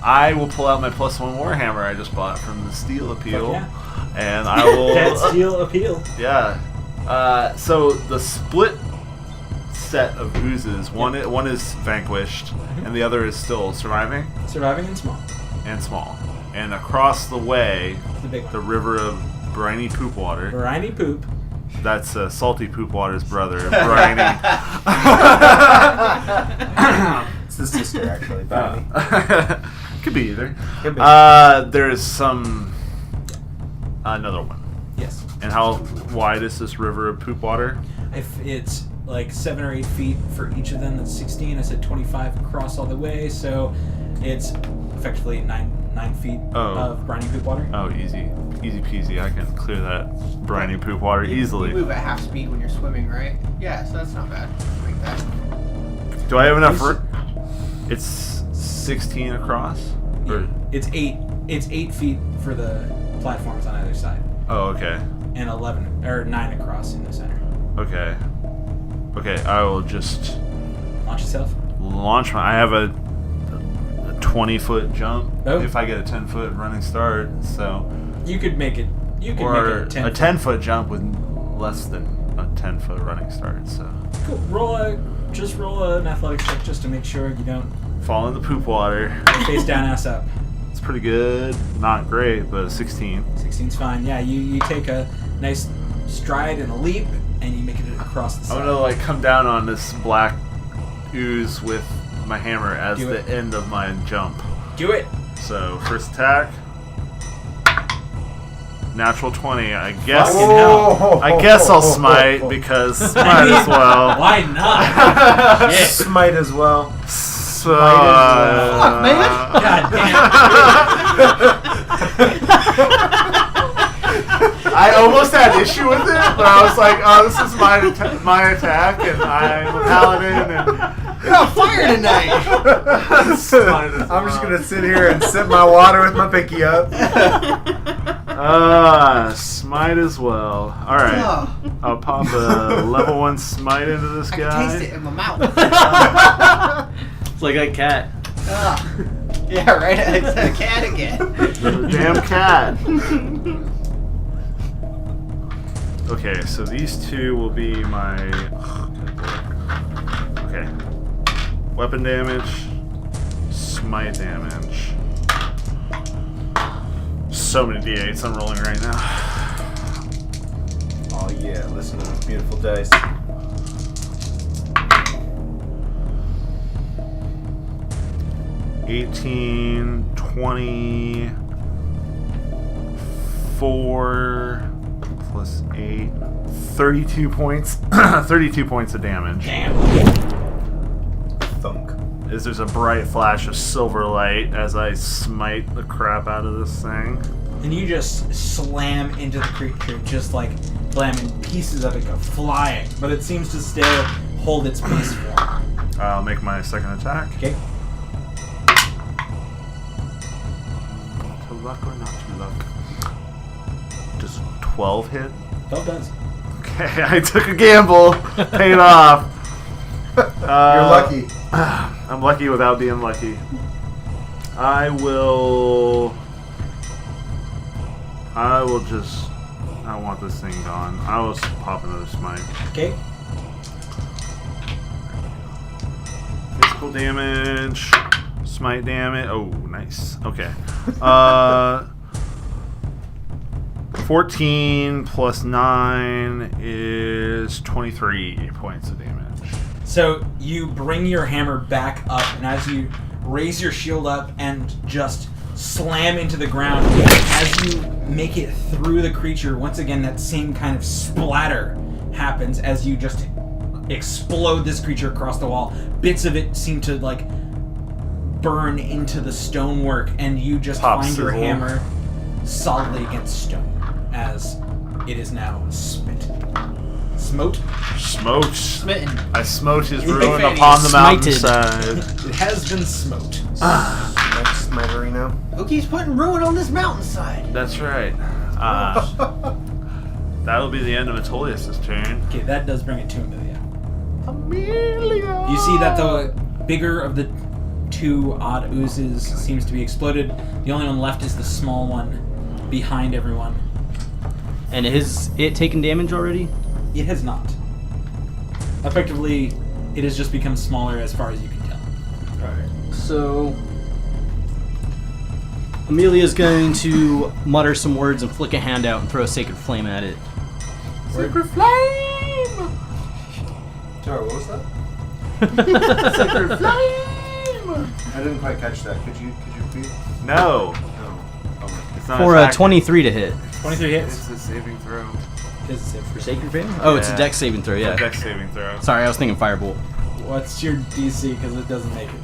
I will pull out my +1 Warhammer I just bought from the Steel Appeal, yeah. and I will. That steel appeal. Yeah. So the split set of oozes, one is vanquished, and the other is still surviving Surviving and small. and small. And across the way, The big one. the river of briny poop water. Briny poop. That's salty poop water's brother, briny. It's the sister, actually. Could be either. Could be. There's another one. Yes. And how wide is this river of poop water? If it's like 7 or 8 feet for each of them, that's 16. I said 25 across all the way, so it's effectively 9 feet Oh. of briny poop water. Oh, easy peasy. I can clear that briny poop water easily. You move at half speed when you're swimming, right? Yeah, so that's not bad. Like that. Do I have enough? It's 16 across. Or, It's 8 feet for the platforms on either side, oh, okay. and 9 across in the center. Okay. I will just Launch yourself. launch my. I have a 20-foot jump Oh. if I get a 10-foot running start. So. You could make it. You could Or make it a 10. 10-foot jump with less than a 10-foot running start. So Cool. Roll an athletics check just to make sure you don't fall in the poop water. face down, ass up. It's pretty good. Not great, but a 16. 16's fine. Yeah, you take a nice stride and a leap, and you make it across the I'm side. gonna like come down on this black ooze with my hammer as Do the it. end of my jump. Do it. So first attack, natural 20. I guess. Fucking hell. I guess I'll smite because might as well. Why not? Shit. Smite as well. So, Fuck, man. God damn. I almost had issue with it, but I was like, "Oh, this is my attack, and I'm a paladin." And You're on fire tonight. I'm just gonna sit here and sip my water with my pinky up. Smite as well. All right, Oh, I'll pop a level 1 smite into this I guy. can taste it in my mouth. It's like a cat. Yeah, right. It's a cat again. The damn cat. Okay, so these two will be my. Okay. Weapon damage, smite damage. So many d8s I'm rolling right now. Oh yeah, listen to those beautiful dice. $18, 24 plus 8, 32 points. 32 points of damage. Thunk. As there's a bright flash of silver light as I smite the crap out of this thing. And you just slam into the creature, just like blam, and pieces of it go flying. But it seems to still hold its base form. I'll make my second attack. Okay. To luck or not to luck? Does 12 hit? 12 does. Okay, I took a gamble. Paid off. You're lucky. I'm lucky without being lucky. I will just. I want this thing gone. I will pop another smite. Okay. Physical damage. Smite damage. Oh, nice. Okay. 14 plus 9 is 23 points of damage. So you bring your hammer back up, and as you raise your shield up and just slam into the ground, as you make it through the creature, once again that same kind of splatter happens as you just explode this creature across the wall. Bits of it seem to like burn into the stonework, and you just Pop find your sizzle. hammer solidly against stone as it is now smitten. Smote? Smote. Smitten. I smote his You ruin fancy. upon the Smited. mountainside. It has been smote. Next Smiтерino. Who keeps putting ruin on this mountainside? That's right. That'll be the end of Metolius' turn. Okay, that does bring it to Amelia. Amelia! You see that the bigger of the two odd oozes seems to be exploded. The only one left is the small one behind everyone. And has it taken damage already? It has not. Effectively, it has just become smaller as far as you can tell. So Amelia's going to mutter some words and flick a hand out and throw a sacred flame at it. Sacred flame! Sorry, what was that? Sacred flame! I didn't quite catch that. Could you repeat? No. No. Okay. It's not For a attacking. 23 to hit. 23 hits. It's a saving throw. Is it safe for Sacred flame? Oh, it's a Yeah. dex saving throw, It's a yeah. dex saving throw. Sorry, I was thinking firebolt. What's your DC? Because it doesn't make it.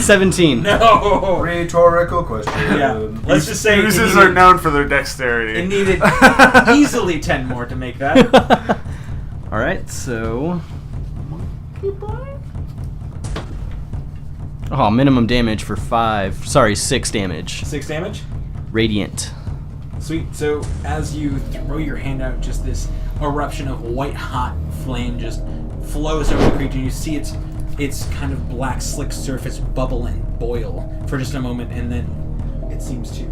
17. No! Rhetorical question. Yeah. Let's just say it Oozes needed, are known for their dexterity. it needed easily 10 more to make that. Alright, so. Oh, minimum damage for 6 damage. 6 damage? Radiant. Sweet. So as you throw your hand out, just this eruption of white hot flame just flows over the creature. You see its kind of black slick surface bubble and boil for just a moment, and then it seems to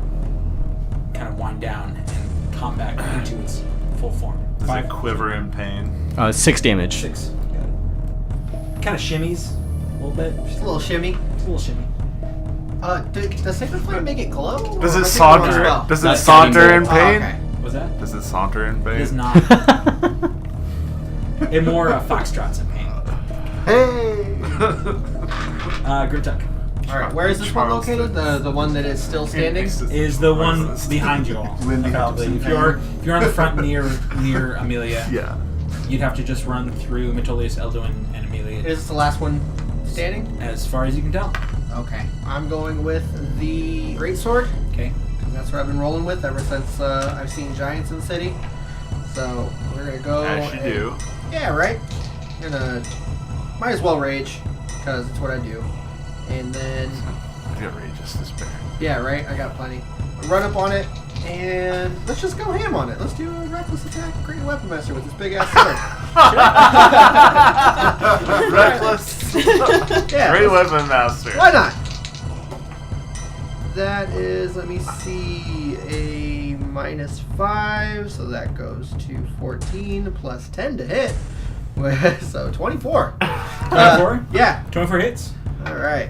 kind of wind down and come back into its full form. Does 5 it quiver in pain? 6 damage. 6. Got it. Kind of shimmies a little bit. Just a little shimmy. Just a little shimmy. Does Sacred Flame make it glow? Does Or it am I thinking saunter? the wrong spell? Does it That's saunter in guiding pain? Oh, okay. What's that? Does it saunter in pain? It is not. It more foxtrots in pain. Hey! Grimtuck Alright, where is this one Charles located? The one that is still standing? is the one behind you all. Lindy effectively. Hobson. If you're on the front near Amelia, Yeah. you'd have to just run through Metolius, Elduin, and Amelia Is this the last one standing? as far as you can tell. Okay. I'm going with the Greatsword. Okay. That's what I've been rolling with ever since I've seen giants in the city. So we're gonna go. As you do. Yeah, right. I'm gonna might as well rage because it's what I do. And then The outrageous despair. yeah, right. I got plenty. Run up on it and let's just go ham on it. Let's do a reckless attack, great weapon master with this big ass sword. Reckless. Yeah. Great let's- weapon master. Why not? That is, let me see, a -5, so that goes to 14 plus 10 to hit. So 24. 24? Yeah. 24 hits. All right.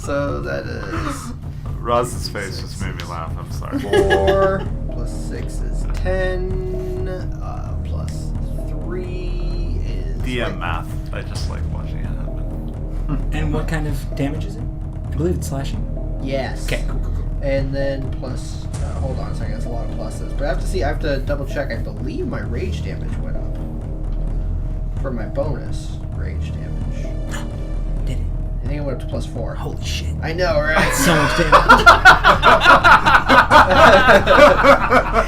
So that is Roz's face just made me laugh. I'm sorry. 4 plus 6 is 10. Plus 3 is DM math. I just like watching it happen. And what kind of damage is it? I believe it's slashing. Yes. Okay, cool. And then plus, hold on a second, that's a lot of pluses. But I have to double check. I believe my rage damage went up. For my bonus rage damage. Did it? I think it went up to +4. Holy shit. I know, right? So much damage.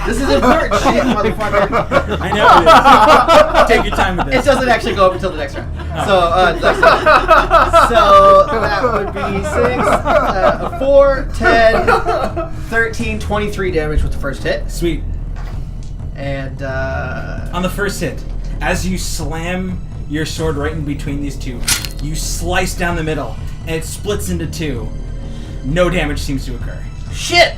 This is important shit, motherfucker. I know it is. Take your time with It this. doesn't actually go up until the next round. So, so that would be 6, 4, 10, 13, 23 damage with the first hit. Sweet. And, On the first hit, as you slam your sword right in between these two, you slice down the middle, and it splits into 2. No damage seems to occur. shit!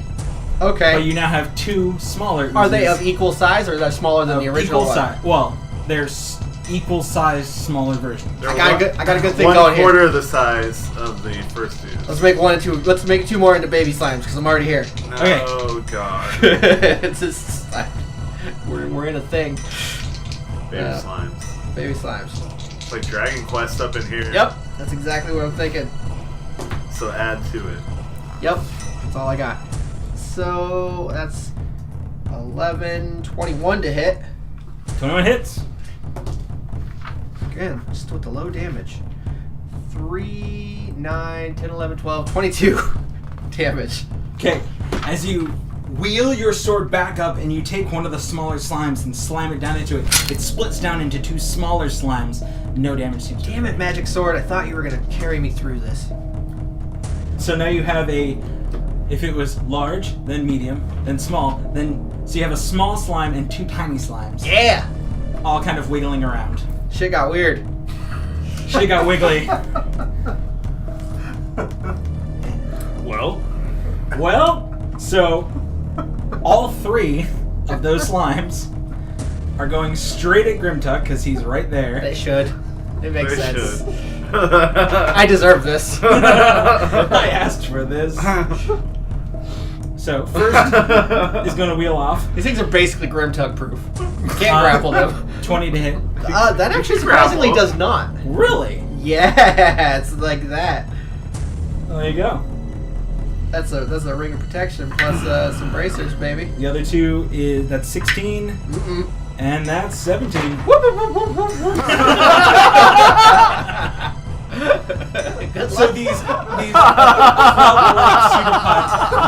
Okay. But you now have 2 smaller Are they oozes of equal size, or are they smaller than the original equal one? size. Well, there's equal size, smaller versions. I got a good thing One going quarter here. of the size of the first dude. Let's make 1 and 2. Let's make 2 more into baby slimes because I'm already here. No, Okay. God. It's just we're in a thing. Baby Yeah. slimes. Baby slimes. It's like Dragon Quest up in here. Yep, that's exactly what I'm thinking. So add to it. Yep, that's all I got. So that's 11, 21 to hit. 21 hits. Again, just with the low damage. 3, 9, 10, 11, 12, 22 damage. Okay, as you wheel your sword back up and you take one of the smaller slimes and slam it down into it, it splits down into 2 smaller slimes. No damage seems to Damn it, magic sword! I thought you were gonna carry me through this. So now you have if it was large, then medium, then small, so you have a small slime and 2 tiny slimes, Yeah, all kind of wiggling around. shit got weird. Shit got wiggly. Well, so all 3 of those slimes are going straight at Grimtuck because he's right there. They should. It makes They sense. should. I deserve this. I asked for this. So first is going to wheel off. These things are basically Grimtug proof. You can't grapple them. 20 to hit. That actually surprisingly Grapple. does not. Really? Yeah, it's like that. Well, there you go. That's a ring of protection plus some bracers, baby. The other 2 that's 16, Mm-mm. and that's 17. So these pseudopods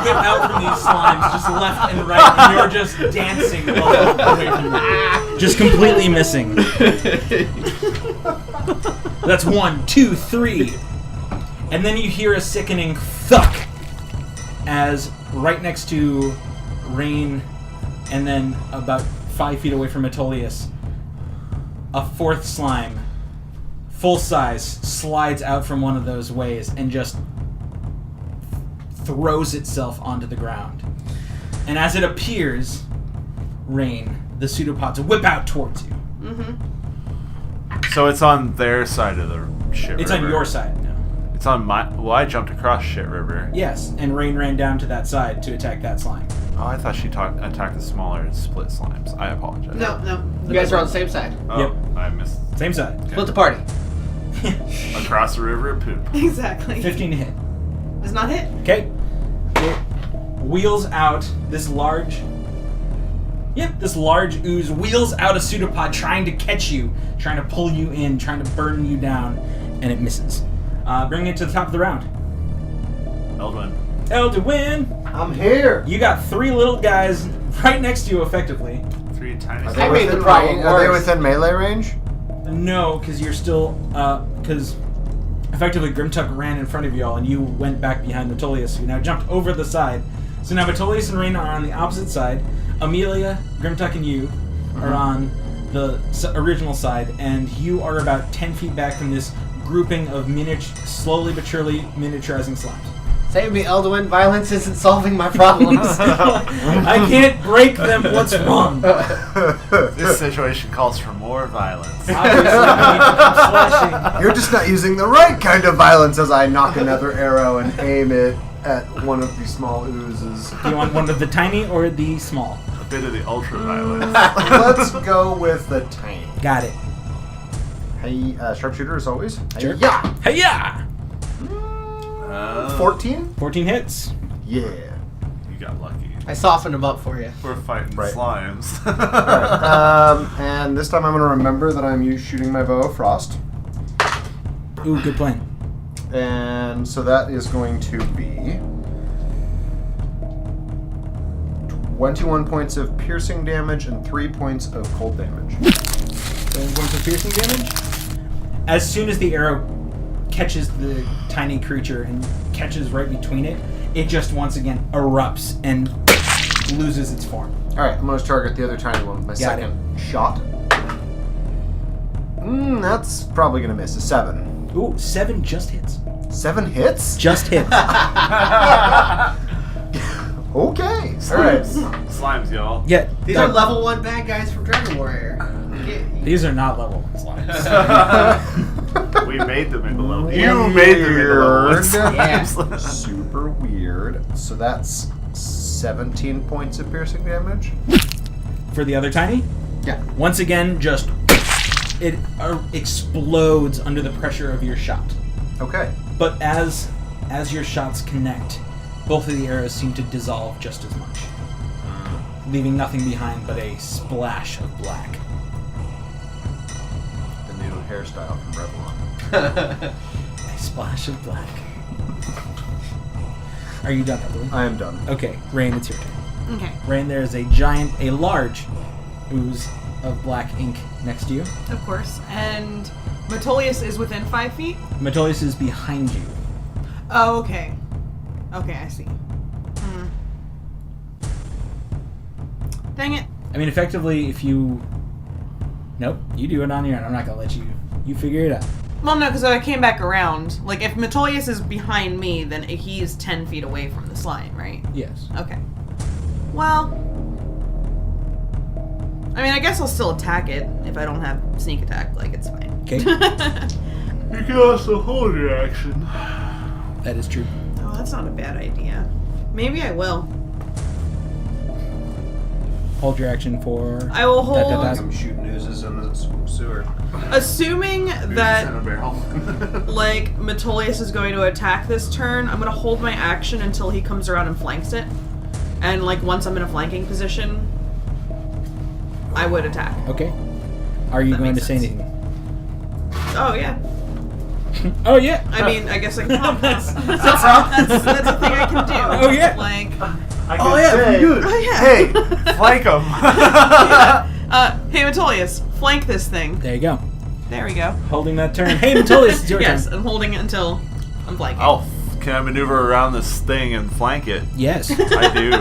whip out from these slimes just left and right, and you're just dancing away from them. Just completely missing. That's 1, 2, 3. And then you hear a sickening thuck as right next to Rain and then about 5 feet away from Metolius, a 4th slime, full size, slides out from one of those ways and just throws itself onto the ground. And as it appears, Rain, the pseudopods whip out towards you. So it's on their side of the shit It's river. on your side now. It's on my... Well, I jumped across shit river. Yes, and Rain ran down to that side to attack that slime. Oh, I thought she attacked the smaller split slimes. I apologize. No. You guys are on the same side. Oh, Yep. I missed. Same side. Split the party. Across the river and poop. Exactly. 15 to hit. Does not hit. Okay. It wheels out this large... Yep, this large ooze wheels out a pseudopod trying to catch you, trying to pull you in, trying to burn you down, and it misses. Bring it to the top of the round. Eldwin. Elduin, I'm here. you got 3 little guys right next to you effectively. 3 tiny Are slimes. they I made the within- problem Are they worse. within melee range? No, because you're still, because effectively Grimtuck ran in front of you all, and you went back behind Metolius, who now jumped over the side. So now Metolius and Rain are on the opposite side. Amelia, Grimtuck, and you are on the original side, and you are about 10 feet back from this grouping of slowly but surely miniaturizing slimes. Save me, Elduin. Violence isn't solving my problems. I can't break them. What's wrong? This situation calls for more violence. Obviously, I need to keep slashing. You're just not using the right kind of violence as I knock another arrow and aim it at one of these small oozes. Do you want one of the tiny or the small? A bit of the ultra violence. Let's go with the tiny. Got it. Hey, sharpshooter as always. Sure. Yeah. Hey-ya! 14? 14 hits. Yeah. You got lucky. I softened them up for you. We're fighting Right. slimes. And this time I'm going to remember that I'm shooting my bow of frost. Ooh, good plan. And so that is going to be 21 points of piercing damage and 3 points of cold damage. So one for piercing damage. As soon as the arrow catches the tiny creature and catches right between it, it just once again erupts and loses its form. Alright, I'm going to target the other tiny one with my Got second shot. That's probably going to miss. A 7. Ooh, 7 just hits. 7 hits? Just hits. Okay. Alright. Slimes, y'all. Yeah, These are level 1 bad guys from Dragon Warrior. these are not level 1 slimes. We made them into level. You made them into level Weird. slimes. Super weird. So that's 17 points of piercing damage? For the other tiny, Yeah. once again, just it explodes under the pressure of your shot. Okay. But as your shots connect, both of the arrows seem to dissolve just as much, leaving nothing behind but a splash of black. The new hairstyle from Revlon. A splash of black. Are you done, Evelyn? I am done. Okay, Rain, it's your turn. Okay. Rain, there is a large ooze of black ink next to you. Of course. And Metolius is within 5 feet? Metolius is behind you. Oh, okay. Okay, I see. Dang it. I mean, effectively, if you... Nope, you do it on your own. I'm not going to let you... You figure it out. Well, no, because I came back around. Like, if Metolius is behind me, then he's 10 feet away from the slime, right? Yes. Okay. Well... I mean, I guess I'll still attack it if I don't have sneak attack. Like, it's fine. Okay. You can also hold your action. That is true. Oh, that's not a bad idea. Maybe I will. Hold your action for... I will hold... I'm shooting oozes in the sewer. Assuming that... In a barrel. like, Metolius is going to attack this turn, I'm going to hold my action until he comes around and flanks it. And, like, once I'm in a flanking position, I would attack. Okay. Are you That going to makes say sense. anything? Oh, yeah. Oh, yeah. I mean, I guess I can... that's a thing I can do. Oh, yeah. Like, I Oh, yeah, say, good. oh, yeah. Hey, flank them. Hey, Metolius, flank this thing. There you go. There we go. Holding that turn. Hey, Metolius, it's your Yes, turn. I'm holding it until I'm flanking. Oh, can I maneuver around this thing and flank it? Yes, I do.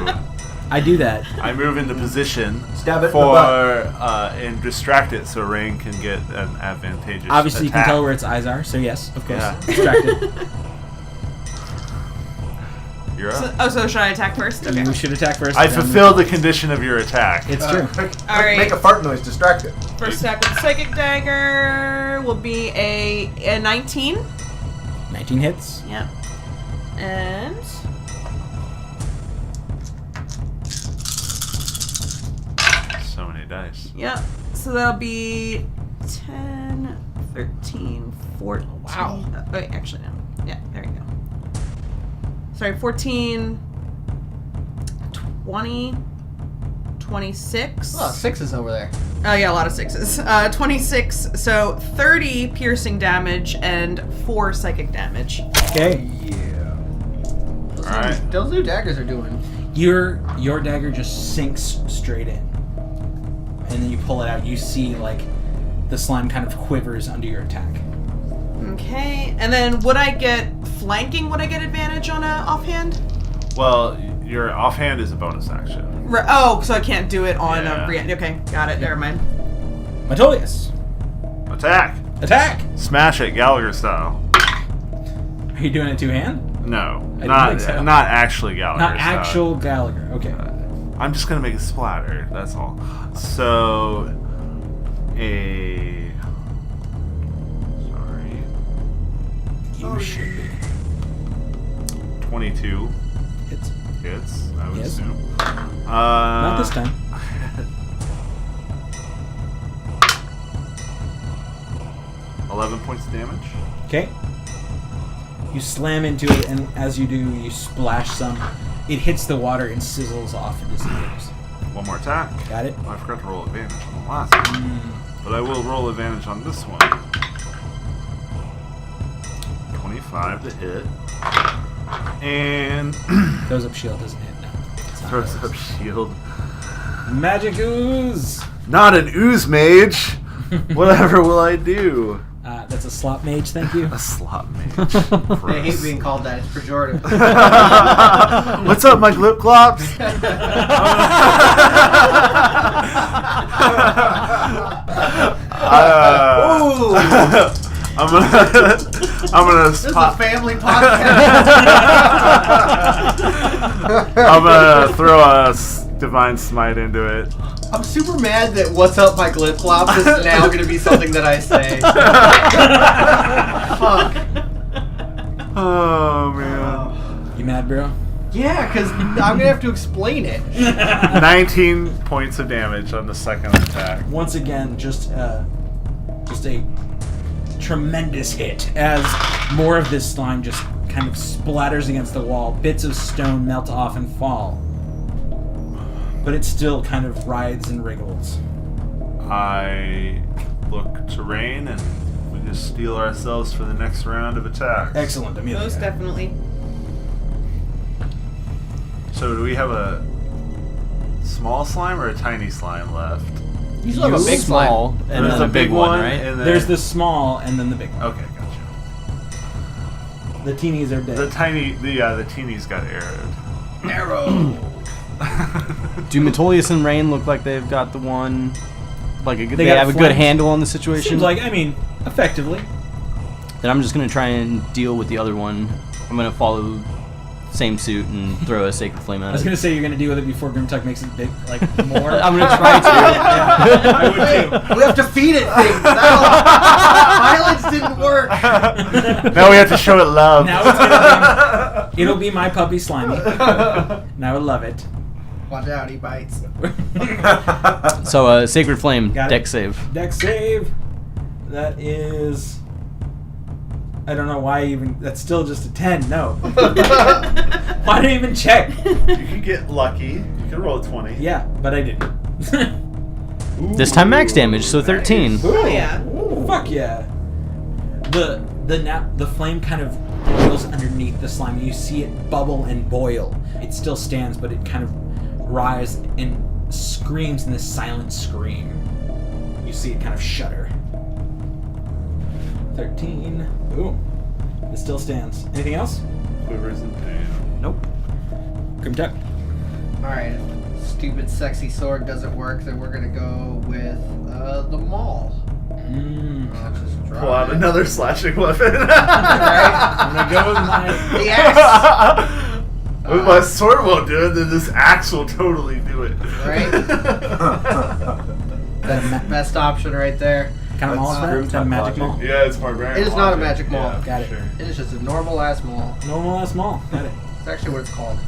I do that. I move into position Stab it in the for butt. and distract it so Rain can get an advantageous Obviously, you can attack. tell where its eyes are, so yes, of course. Yeah. Distracted. You're up. So should I attack first? Okay. You should attack first. I then- fulfilled the condition of your attack. It's true. All right. Make a fart noise, distract it. First attack with Psychic Dagger will be a 19. 19 hits. Yep. And So many dice. yep. So that'll be 10, 13, 14. Wow. Wait, actually no. Yeah, there you go. Sorry, 14, 20, 26. Oh, 6 over there. Oh yeah, a lot of 6s. 26, so 30 piercing damage and 4 psychic damage. Okay. Yeah. Alright. Those new daggers are doing. Your dagger just sinks straight in. And then you pull it out. You see, like, the slime kind of quivers under your attack. Okay, and then would I get flanking? Would I get advantage on a offhand? Well, your offhand is a bonus action. Oh, so I can't do it on Yeah. a okay, got it. Never mind. Metolius, Attack! attack! Smash it, Gallagher style. Are you doing it two-hand? No, I didn't not think so. not actually Gallagher Not style. actual Gallagher. Okay. I'm just gonna make it splatter. That's all. So, sorry, You should be. 22 Hits. hits. I would Yes. assume. Not this time. 11 points of damage. Okay. You slam into it, and as you do, you splash some. It hits the water and sizzles off and disappears. One more attack. Got it? I forgot to roll advantage on the last one, but I will roll advantage on this one. 25 to hit, and Throws up shield, doesn't hit. No. It's not throws those. up shield. Magic ooze. Not an ooze mage. Whatever will I do? That's a slop mage. Thank you. A slot mage. I hate Gross. being called that. It's pejorative. What's up, my glip glops? I'm gonna This is a pop. family podcast. I'm gonna throw a divine smite into it. I'm super mad that "What's up, my glip flops" is now going to be something that I say. Fuck. Oh man. You mad, bro? Yeah, because I'm going to have to explain it. 19 points of damage on the second attack. Once again, just a tremendous hit as more of this slime just kind of splatters against the wall. Bits of stone melt off and fall, but it still kind of writhes and wriggles. I look to Rain and we just steel ourselves for the next round of attacks. Excellent, Amelia. Most definitely. So do we have a small slime or a tiny slime left? You still have a big slime. small, and There's then a big one, right? and then... There's the small and then the big one. Okay, gotcha. The teenies are dead. The teenies got arrowed. Arrow. Do Metolius and Rain look like they've got the one? Like they got have a good flanked. handle on the situation? Seems like, I mean, effectively. Then I'm just gonna try and deal with the other one. I'm gonna follow same suit and throw a sacred flame I at was it. gonna say you're gonna deal with it before Grimtuck makes it big, like more. I'm gonna try to. I would too. We have to feed it things. Violence didn't work. Now we have to show it love. Now it'll be my puppy Slimy. And I would love it. Watch out, he bites. So sacred flame, Got it. deck save. Dex save. That is. I don't know why even. That's still just a 10. No. Why did I even check? You can get lucky. You can roll a 20. Yeah, but I didn't. This time max damage, so 13. Oh yeah. Fuck yeah. The flame kind of boils underneath the slime. You see it bubble and boil. It still stands, but it kind of rises and screams in this silent scream. You see it kind of shudder. 13. Boom. It still stands. Anything else? Quivers in pain. Nope. Grimtuck. Alright, if stupid sexy sword doesn't work, then we're gonna go with the maul. I'll just drop Pull out it. another slashing weapon. Right? I'm gonna go with my. The axe! My sword won't do it, then this axe will totally do it. Right? Best option right there. Kind of maul is that? Is that a magic maul? Yeah, it's barbarian. It is not a magic maul. Yeah, Got it. Sure. It is just a normal ass maul. Normal ass maul. Got it. It's actually what it's called.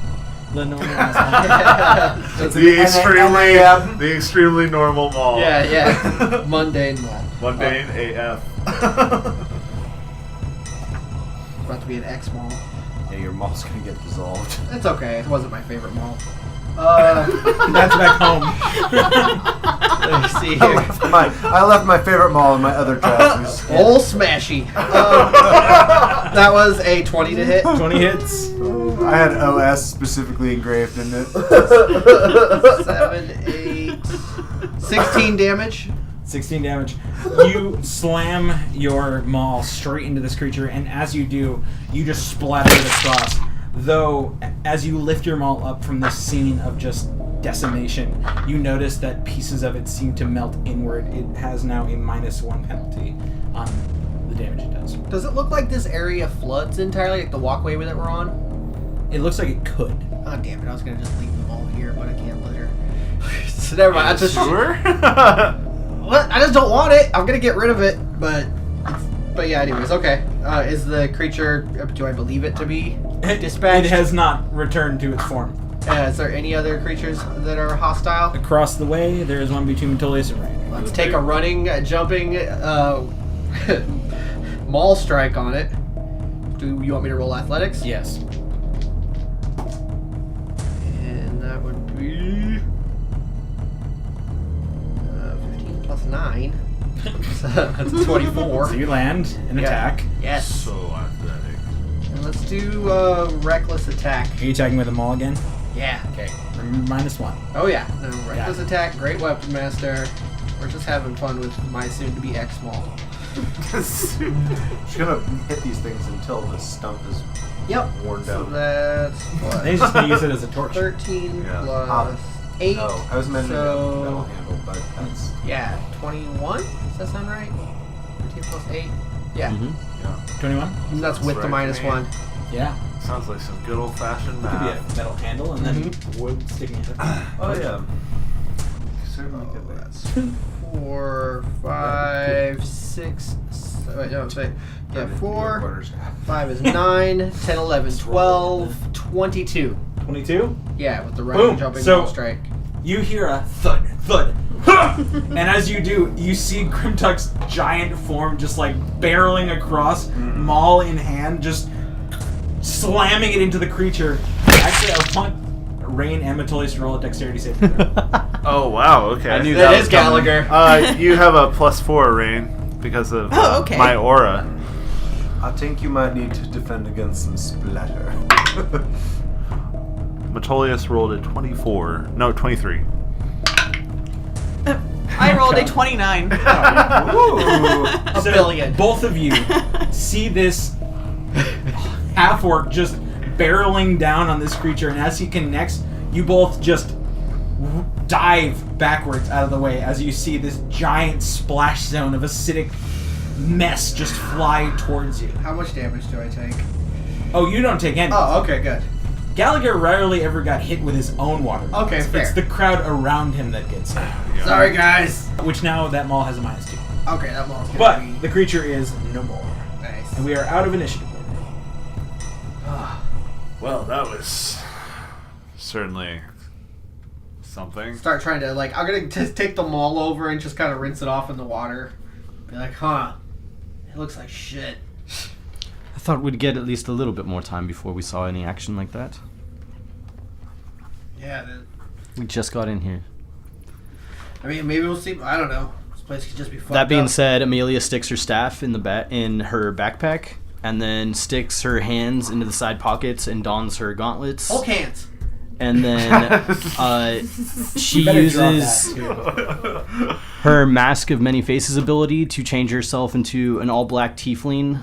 The normal ass maul. The extremely normal maul. Yeah. Mundane maul. Mundane AF. About to be an X maul. Yeah, your mall's gonna get dissolved. It's okay. It wasn't my favorite maul. That's back home. Let me see here. I left my favorite mall in my other trousers. Old Smashy. That was a 20 to hit. 20 hits. I had OS specifically engraved in it. 7, 8, 16 damage. 16 damage. You slam your maul straight into this creature, and as you do, you just splatter it across. Though, as you lift your maul up from this scene of just decimation, you notice that pieces of it seem to melt inward. It has now a -1 penalty on the damage it does. Does it look like this area floods entirely, like the walkway that we're on? It looks like it could. Oh, damn it. I was going to just leave them all here, but I can't later. So never mind. I just, Sure? what? I just don't want it. I'm going to get rid of it, but yeah, anyways, okay. Is the creature, do I believe it to be dispatched? It has not returned to its form. Is there any other creatures that are hostile? Across the way, there is one between Metolius and Rain. Let's take a running, jumping, maul strike on it. Do you want me to roll athletics? Yes. And that would be 15 plus 9. So that's a 24. So you land an Yeah. attack. Yes. So athletic. And let's do reckless attack. Are you attacking with the maul again? Yeah. Okay. -1. Oh yeah. No, reckless attack. Great weapon master. We're just having fun with my soon-to-be X-Maul. She's gonna hit these things until the stump is Yep. worn So down. that's what? They just gonna use it as a torch. 13 Yeah. plus 8. No, I was meant to so metal handle, but that's yeah, 21. Does that sound right? 13 plus 8. Yeah. Mhm. 21? And that's with That's the right, minus man. 1. Yeah. Sounds like some good old-fashioned Could be math. a metal handle and then wood sticking out of it. oh yeah. Certainly could be. 4, 5, 6. Wait, no, say yeah. 4. 5 is 9. 10, 11, 12, 22. 22? Yeah, with the running Boom. jumping So- ball strike. You hear a thud, thud, ha! And as you do, you see Grimtuck's giant form just like barreling across, maul in hand, just slamming it into the creature. Actually, I want Rain and Metolius to roll a dexterity saving throw. Oh, wow, okay. I knew That that is was coming. Gallagher. You have a +4, Rain, because of Oh, okay. my aura. I think you might need to defend against some splatter. Metolius rolled a 24. No, 23. I rolled a 29. A billion. Both of you see this half-orc just barreling down on this creature, and as he connects, you both just dive backwards out of the way as you see this giant splash zone of acidic mess just fly towards you. How much damage do I take? Oh, you don't take any. Oh, okay, good. Gallagher rarely ever got hit with his own water. Okay, it's fair. the crowd around him that gets hit. Sorry, guys. Which now that maul has a -2. Okay, that ball's gonna But be the creature is no more. nice. And we are out of initiative order. Well, that was certainly something. Start trying to, like, I'm gonna just take the maul over and just kind of rinse it off in the water. Be like, huh, it looks like shit. I thought we'd get at least a little bit more time before we saw any action like that. Yeah, We just got in here. I mean, maybe we'll see. I don't know. This place could just be fucked That being up. said, Amelia sticks her staff in in her backpack, and then sticks her hands into the side pockets and dons her gauntlets. Hulk hands. And then she You better draw uses that, too. her Mask of Many Faces ability to change herself into an all-black tiefling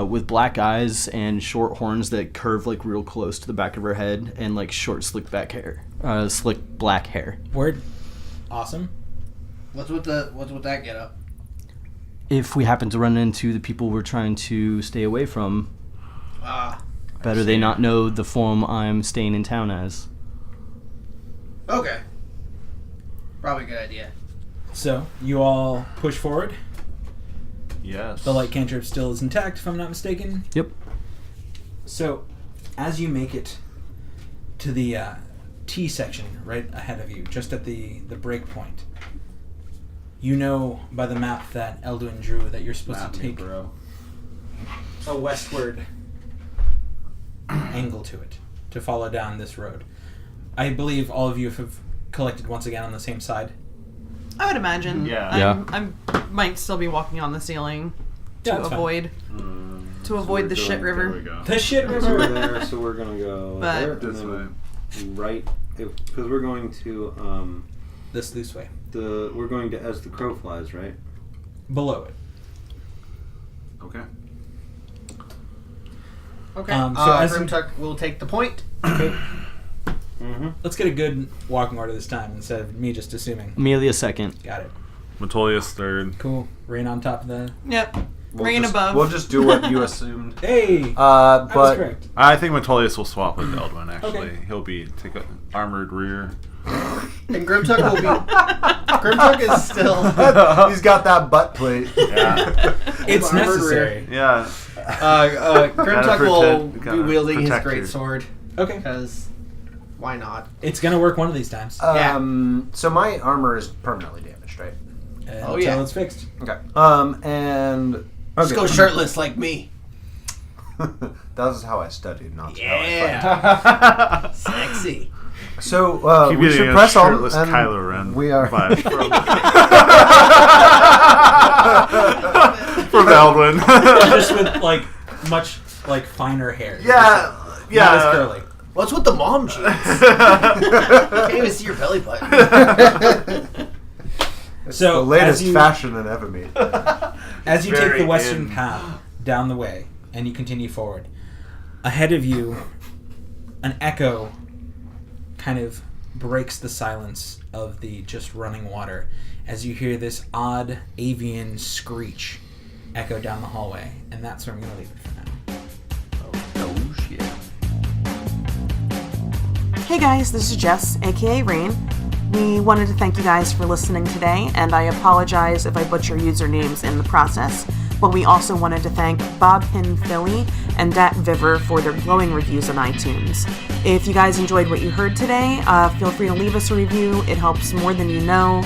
with black eyes and short horns that curve like real close to the back of her head, and like short slick black hair. Word. Awesome. What's with that get up? If we happen to run into the people we're trying to stay away from, Ah, Better they not know the form I'm staying in town as. Okay. Probably a good idea. So, you all push forward. Yes. The light cantrip still is intact, if I'm not mistaken. Yep. So, as you make it to the T section right ahead of you, just at the break point, you know by the map that Elduin drew that you're supposed to take a westward angle to it, to follow down this road. I believe all of you have collected once again on the same side. I would imagine. Yeah. I might still be walking on the ceiling to Yeah, that's fine. avoid the shit river. There we go. The shit So river! we're there, so we're gonna go But- there, This and then right, because we're going to This loose way. we're going to as the crow flies, right? Below it. Okay. Okay. So as Grimtuck will take the point. Mm-hmm. let's get a good walking order this time instead of me just assuming. Amelia second. Got it. Metolius third. Cool. Rain on top of the... Yep. We'll Rain just, above. We'll just do what you assumed. Hey! That was But correct. I think Metolius will swap with Eldwin, actually. Okay. He'll take an armored rear. And Grimtuck will be. Grimtuck is still. he's got that butt plate. Yeah. It's Armored necessary. Yeah. Grimtuck will be gotta wielding his protect great her. sword Okay. because why not? It's gonna work one of these times. So my armor is permanently damaged, right? Oh, yeah. Until it's fixed. Okay. And Just go shirtless like me. that was how I studied, not how I Yeah. Sexy. fight. So Keep we getting should a press on. shirtless And Kylo Ren we are. vibe from Eldwin. Just with like much like finer hair. Yeah. Not as curly. What's with the mom jeans? Can't even see your belly button. It's So, the latest as you- fashion in Evermeet. As you take Very the western in. path down the way and you continue forward, ahead of you, an echo kind of breaks the silence of the just running water as you hear this odd avian screech echo down the hallway. And that's where I'm going to leave it for now. Oh, shit. Hey guys, this is Jess, aka Rain. We wanted to thank you guys for listening today, and I apologize if I butcher usernames in the process, but we also wanted to thank Bob Pin Philly and Dat Viver for their glowing reviews on iTunes. If you guys enjoyed what you heard today, feel free to leave us a review. It helps more than you know,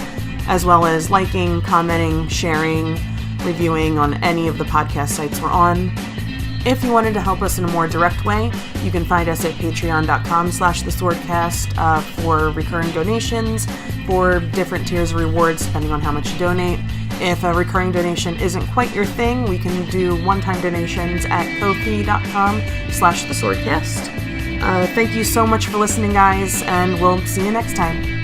as well as liking, commenting, sharing, reviewing on any of the podcast sites we're on. If you wanted to help us in a more direct way, you can find us at patreon.com/theswordcast for recurring donations, for different tiers of rewards depending on how much you donate. If a recurring donation isn't quite your thing, we can do one-time donations at ko-fi.com/theswordcast. Thank you so much for listening, guys, and we'll see you next time.